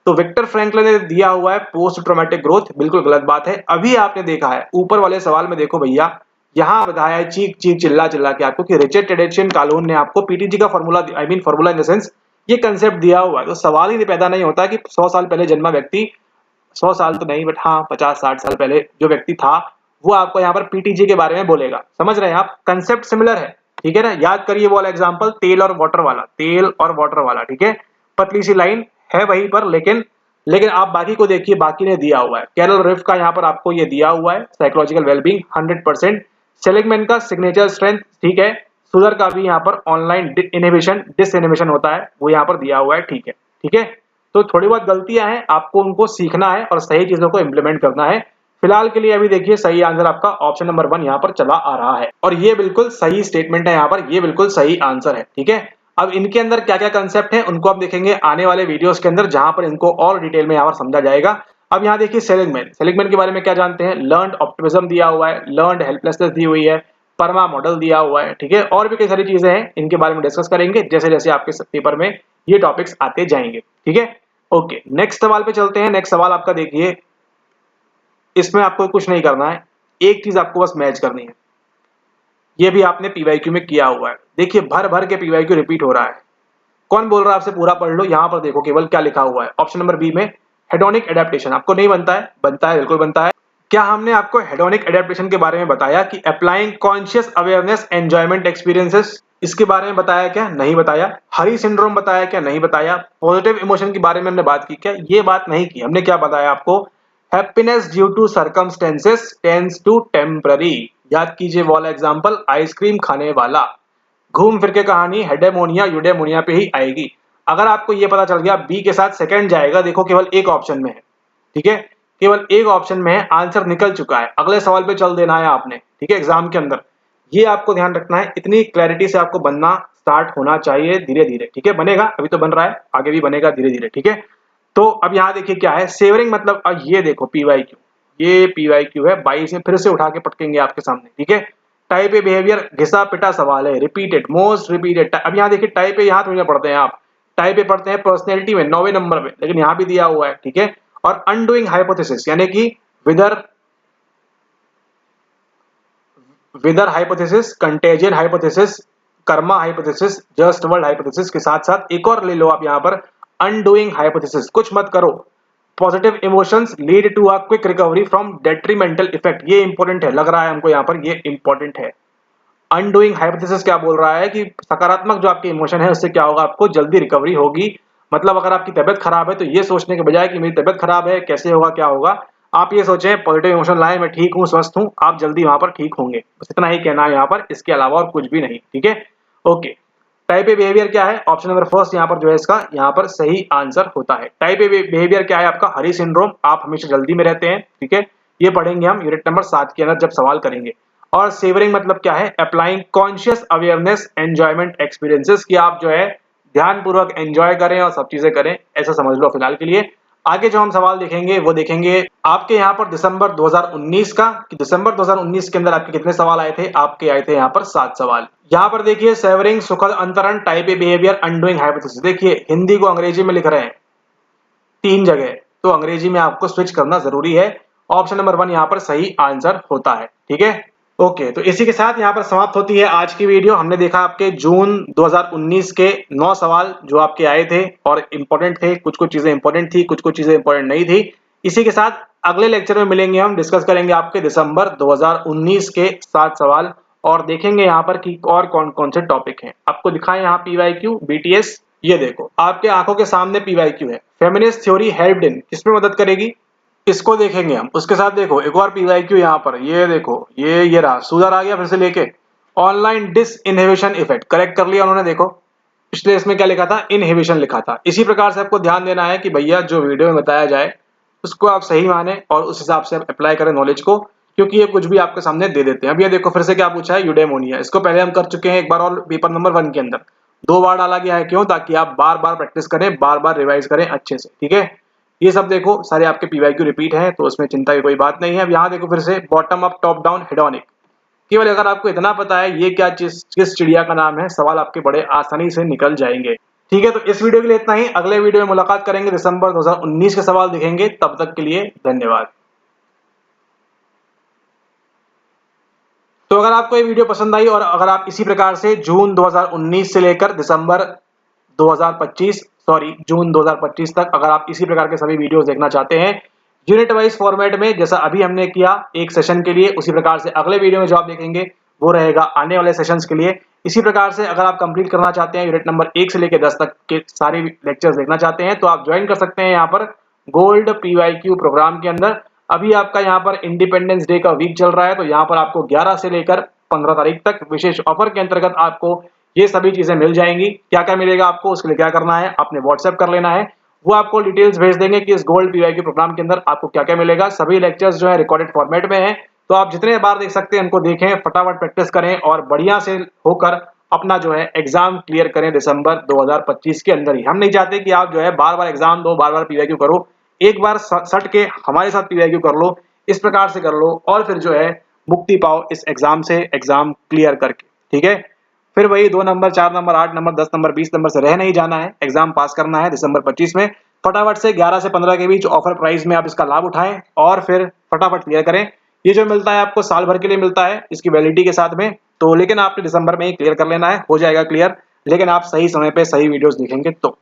तो विक्टर फ्रैंकलिन ने दिया हुआ है पोस्ट ट्रॉमेटिक ग्रोथ, बिल्कुल गलत बात है। अभी आपने देखा है ऊपर वाले सवाल में, देखो भैया यहां बताया है चीख चीख चिल्ला चिल्ला के आपको कि रिचर्ड टेडेशियन कालून ने आपको पीटीजी का formula, I mean formula in the sense ये कंसेप्ट दिया हुआ है। तो सवाल ही पैदा नहीं होता कि 100 साल पहले जन्मा व्यक्ति, 100 साल तो नहीं बट हाँ 50-60 साल पहले जो व्यक्ति था वो आपको यहाँ पर पीटीजी के बारे में बोलेगा। समझ रहे हैं आप, कंसेप्ट सिमिलर है। ठीक है ना, याद करिए वो वाला एग्जांपल तेल और वाटर वाला, तेल और वाटर वाला। ठीक है, पतली सी लाइन है वहीं पर, लेकिन आप बाकी को देखिए, बाकी ने दिया हुआ है। कैरल रिफ का यहाँ पर आपको ये दिया हुआ है साइकोलॉजिकल वेलबींग 100%, सेलिगमैन का सिग्नेचर स्ट्रेंथ, ठीक है, सुदर का भी यहाँ पर ऑनलाइन इनहिबिशन डिसइनहिबिशन होता है वो यहाँ पर दिया हुआ है। ठीक है, ठीक है। तो थोड़ी बहुत गलतियां हैं, आपको उनको सीखना है और सही चीजों को इंप्लीमेंट करना है। फिलहाल के लिए अभी देखिए सही आंसर आपका ऑप्शन नंबर 1 यहाँ पर चला आ रहा है और ये बिल्कुल सही स्टेटमेंट है, यहाँ पर ये बिल्कुल सही आंसर है। ठीक है, अब इनके अंदर क्या क्या कंसेप्ट है उनको आप देखेंगे आने वाले वीडियोस के अंदर, जहां पर इनको और डिटेल में यहाँ पर समझा जाएगा। अब यहाँ देखिए सेलिगमैन के बारे में क्या जानते हैं, लर्न्ड ऑप्टिमिज्म दिया हुआ है, लर्न्ड हेल्पलेसनेस दी हुई है, परमा मॉडल दिया हुआ है। ठीक है, और भी कई सारी चीजें हैं, इनके बारे में डिस्कस करेंगे जैसे जैसे आपके पेपर में ये टॉपिक्स आते जाएंगे। ठीक है, ओके, नेक्स्ट सवाल पे चलते हैं। नेक्स्ट सवाल आपका देखिए, इसमें आपको कुछ नहीं करना है, एक चीज आपको बस मैच करनी है। ये भी आपने पीवाईक्यू में किया हुआ है, देखिए भर भर के पीवाईक्यू रिपीट हो रहा है। कौन बोल रहा है आपसे पूरा पढ़ लो, यहां पर देखो केवल क्या लिखा हुआ है ऑप्शन नंबर बी में, हेडोनिक एडेप्टेशन। आपको नहीं बनता है? बनता है, बिल्कुल बनता है। क्या हमने आपको हेडोनिक एडेप्टेशन के बारे में बताया कि applying conscious awareness enjoyment experiences, इसके बारे में बताया क्या? नहीं बताया। हरी सिंड्रोम बताया क्या? नहीं बताया। पॉजिटिव इमोशन के बारे में हमने बात की क्या? ये बात नहीं की। हमने क्या बताया आपको? Happiness due to circumstances tends to temporary. याद कीजिए वाला एग्जांपल, आइसक्रीम खाने वाला। घूम फिर के कहानी हेडेमोनिया यूडेमोनिया पे ही आएगी। अगर आपको ये पता चल गया बी के साथ सेकंड जाएगा, देखो केवल एक ऑप्शन में है। ठीक है, केवल एक ऑप्शन में है, आंसर निकल चुका है, अगले सवाल पे चल देना है आपने। ठीक है, एग्जाम के अंदर ये आपको ध्यान रखना है, इतनी क्लैरिटी से आपको बनना स्टार्ट होना चाहिए धीरे धीरे। ठीक है, बनेगा, अभी तो बन रहा है, आगे भी बनेगा धीरे धीरे। ठीक है, तो अब यहाँ देखिए क्या है सेवरिंग, मतलब ये देखो पीवाईक्यू, ये पीवाईक्यू है 22 में, फिर से उठा के पटकेंगे आपके सामने। ठीक है, टाइप ए बिहेवियर घिसा पिटा सवाल है, रिपीटेड, मोस्ट रिपीटेड। अब यहाँ देखिए टाइप ए यहाँ थोड़ी ना पढ़ते हैं आप, टाइप ए पढ़ते हैं पर्सनैलिटी में 9वें नंबर में, लेकिन यहाँ भी दिया हुआ है। ठीक है, और अनडूइंग हाइपोथेसिस यानी कि wither hypothesis, contagion hypothesis, karma hypothesis, just world hypothesis के साथ साथ एक और ले लो आप यहाँ पर अनडूइंग हाइपोथेसिस। कुछ मत करो, positive emotions lead to a quick recovery from detrimental effect. ये इंपॉर्टेंट है, लग रहा है हमको यहाँ पर ये इंपॉर्टेंट है। अनडूइंग हाइपोथेसिस क्या बोल रहा है कि सकारात्मक जो आपके इमोशन है उससे क्या होगा, आपको जल्दी रिकवरी होगी। मतलब अगर आपकी तबियत खराब है तो ये सोचने के बजाय कि मेरी तबियत खराब है कैसे होगा क्या होगा, आप ये सोचें पॉजिटिव इमोशन लाए, मैं ठीक हूँ स्वस्थ हूँ, आप जल्दी वहां पर ठीक होंगे। बस इतना ही कहना है यहाँ पर, इसके अलावा और कुछ भी नहीं। ठीक है, ओके। टाइप ए बिहेवियर क्या है? ऑप्शन नंबर फर्स्ट यहाँ पर जो है इसका यहाँ पर सही आंसर होता है। टाइप ए बिहेवियर क्या है आपका? हरी सिंड्रोम, आप हमेशा जल्दी में रहते हैं। ठीक है, ये पढ़ेंगे हम यूनिट नंबर 7 के अंदर जब सवाल करेंगे। और सेवरिंग मतलब क्या है? Applying conscious awareness enjoyment experiences, कि आप जो है ध्यानपूर्वक एंजॉय करें और सब चीजें करें, ऐसा समझ लो फिलहाल के लिए। आगे जो हम सवाल देखेंगे वो देखेंगे आपके यहाँ पर दिसंबर 2019 का, कि दिसंबर 2019 के अंदर आपके कितने सवाल आए थे? आपके आए थे यहाँ पर 7 सवाल। यहाँ पर देखिए सेवरिंग, सुखद अंतरण, type A behaviour, undoing hypothesis. देखिए हिंदी को अंग्रेजी में लिख रहे हैं 3 जगह, तो अंग्रेजी में आपको स्विच करना जरूरी है। ऑप्शन नंबर 1 यहाँ पर सही आंसर होता है। ठीक है, ओके। तो इसी के साथ यहाँ पर समाप्त होती है आज की वीडियो। हमने देखा आपके जून 2019 के 9 सवाल जो आपके आए थे और इंपॉर्टेंट थे, कुछ कुछ चीजें इंपॉर्टेंट थी, कुछ कुछ चीजें इंपॉर्टेंट नहीं थी। इसी के साथ अगले लेक्चर में मिलेंगे, हम डिस्कस करेंगे आपके दिसंबर 2019 के 7 सवाल और देखेंगे यहाँ पर कि और कौन कौन से टॉपिक हैं। आपको दिखाएं यहाँ पीवाईक्यू, बीटीएस, ये देखो आपके आंखों के सामने पीवाईक्यू है। फेमिनिस्ट थ्योरी हेल्प्ड इन, किसमें मदद करेगी? इसको देखेंगे हम। उसके साथ देखो एक और पीवाईक्यू यहाँ पर, ये देखो ये रहा, सुधर आ गया फिर से लेके। Online disinhibition effect, correct कर लिया उन्होंने। देखो पिछले इसमें क्या लिखा था? इनहिबिशन लिखा था। इसी प्रकार से आपको ध्यान देना है कि भैया जो वीडियो में बताया जाए उसको आप सही माने और उस हिसाब से अप्लाई करें नॉलेज को, क्योंकि ये कुछ भी आपके सामने दे देते हैं। अब ये देखो फिर से क्या पूछा है, यूडेमोनिया। इसको पहले हम कर चुके हैं एक बार और पेपर नंबर 1 के अंदर, 2 बार डाला गया है। क्यों? ताकि आप बार बार प्रैक्टिस करें, बार बार रिवाइज करें अच्छे से। ठीक है, ये सब देखो सारे आपके पीवाईक्यू रिपीट हैं, तो उसमें चिंता की कोई बात नहीं है। अब यहाँ देखो फिर से bottom up top down hedonic, केवल अगर आपको इतना पता है ये क्या चीज किस चिड़िया का नाम है, सवाल आपके बड़े आसानी से निकल जाएंगे। ठीक है, तो इस वीडियो के लिए इतना ही। अगले वीडियो में मुलाकात करेंगे, दिसंबर 2019 के सवाल दिखेंगे। तब तक के लिए धन्यवाद। तो अगर आपको ये वीडियो पसंद आई और अगर आप इसी प्रकार से जून 2019 से लेकर दिसंबर 2025 जून 2025 तक अगर आप इसी प्रकार के सभी वीडियोस देखना चाहते हैं यूनिट वाइज फॉर्मेट में, जैसा अभी हमने किया एक सेशन के लिए, उसी प्रकार से अगले वीडियो में जो आप देखेंगे वो रहेगा आने वाले सेशंस के लिए। इसी प्रकार से अगर आप कंप्लीट करना चाहते हैं यूनिट नंबर 1 से लेकर 10 तक के सारे लेक्चर्स देखना चाहते हैं तो आप ज्वाइन कर सकते हैं यहाँ पर गोल्ड पीवाईक्यू प्रोग्राम के अंदर। अभी आपका यहाँ पर इंडिपेंडेंस डे का वीक चल रहा है, तो यहाँ पर आपको 11 से लेकर 15 तारीख तक विशेष ऑफर के अंतर्गत आपको ये सभी चीजें मिल जाएंगी। क्या क्या मिलेगा आपको, उसके लिए क्या करना है, आपने व्हाट्सएप कर लेना है, वो आपको डिटेल्स भेज देंगे कि इस गोल्ड पीवाईक्यू प्रोग्राम के अंदर आपको क्या क्या मिलेगा। सभी लेक्चर्स जो है रिकॉर्डेड फॉर्मेट में है, तो आप जितने बार देख सकते हैं उनको देखें, फटाफट प्रैक्टिस करें और बढ़िया से होकर अपना जो है एग्जाम क्लियर करें दिसंबर 2025 के अंदर ही। हम नहीं चाहते कि आप जो है बार बार एग्जाम दो, बार बार पीवाईक्यू करो, एक बार सट के हमारे साथ पीवाईक्यू कर लो, इस प्रकार से कर लो और फिर जो है मुक्ति पाओ इस एग्जाम से, एग्जाम क्लियर करके। ठीक है, फिर वही 2 number 4 number 8 number 10 number 20 number से रह नहीं जाना है, एग्जाम पास करना है दिसंबर 25 में। फटाफट से 11 से 15 के बीच ऑफर प्राइस में आप इसका लाभ उठाएं और फिर फटाफट क्लियर करें। ये जो मिलता है आपको साल भर के लिए मिलता है इसकी वैलिडिटी के साथ में, तो लेकिन आपने दिसंबर में ही क्लियर कर लेना है, हो जाएगा क्लियर, लेकिन आप सही समय पे सही वीडियोस देखेंगे तो।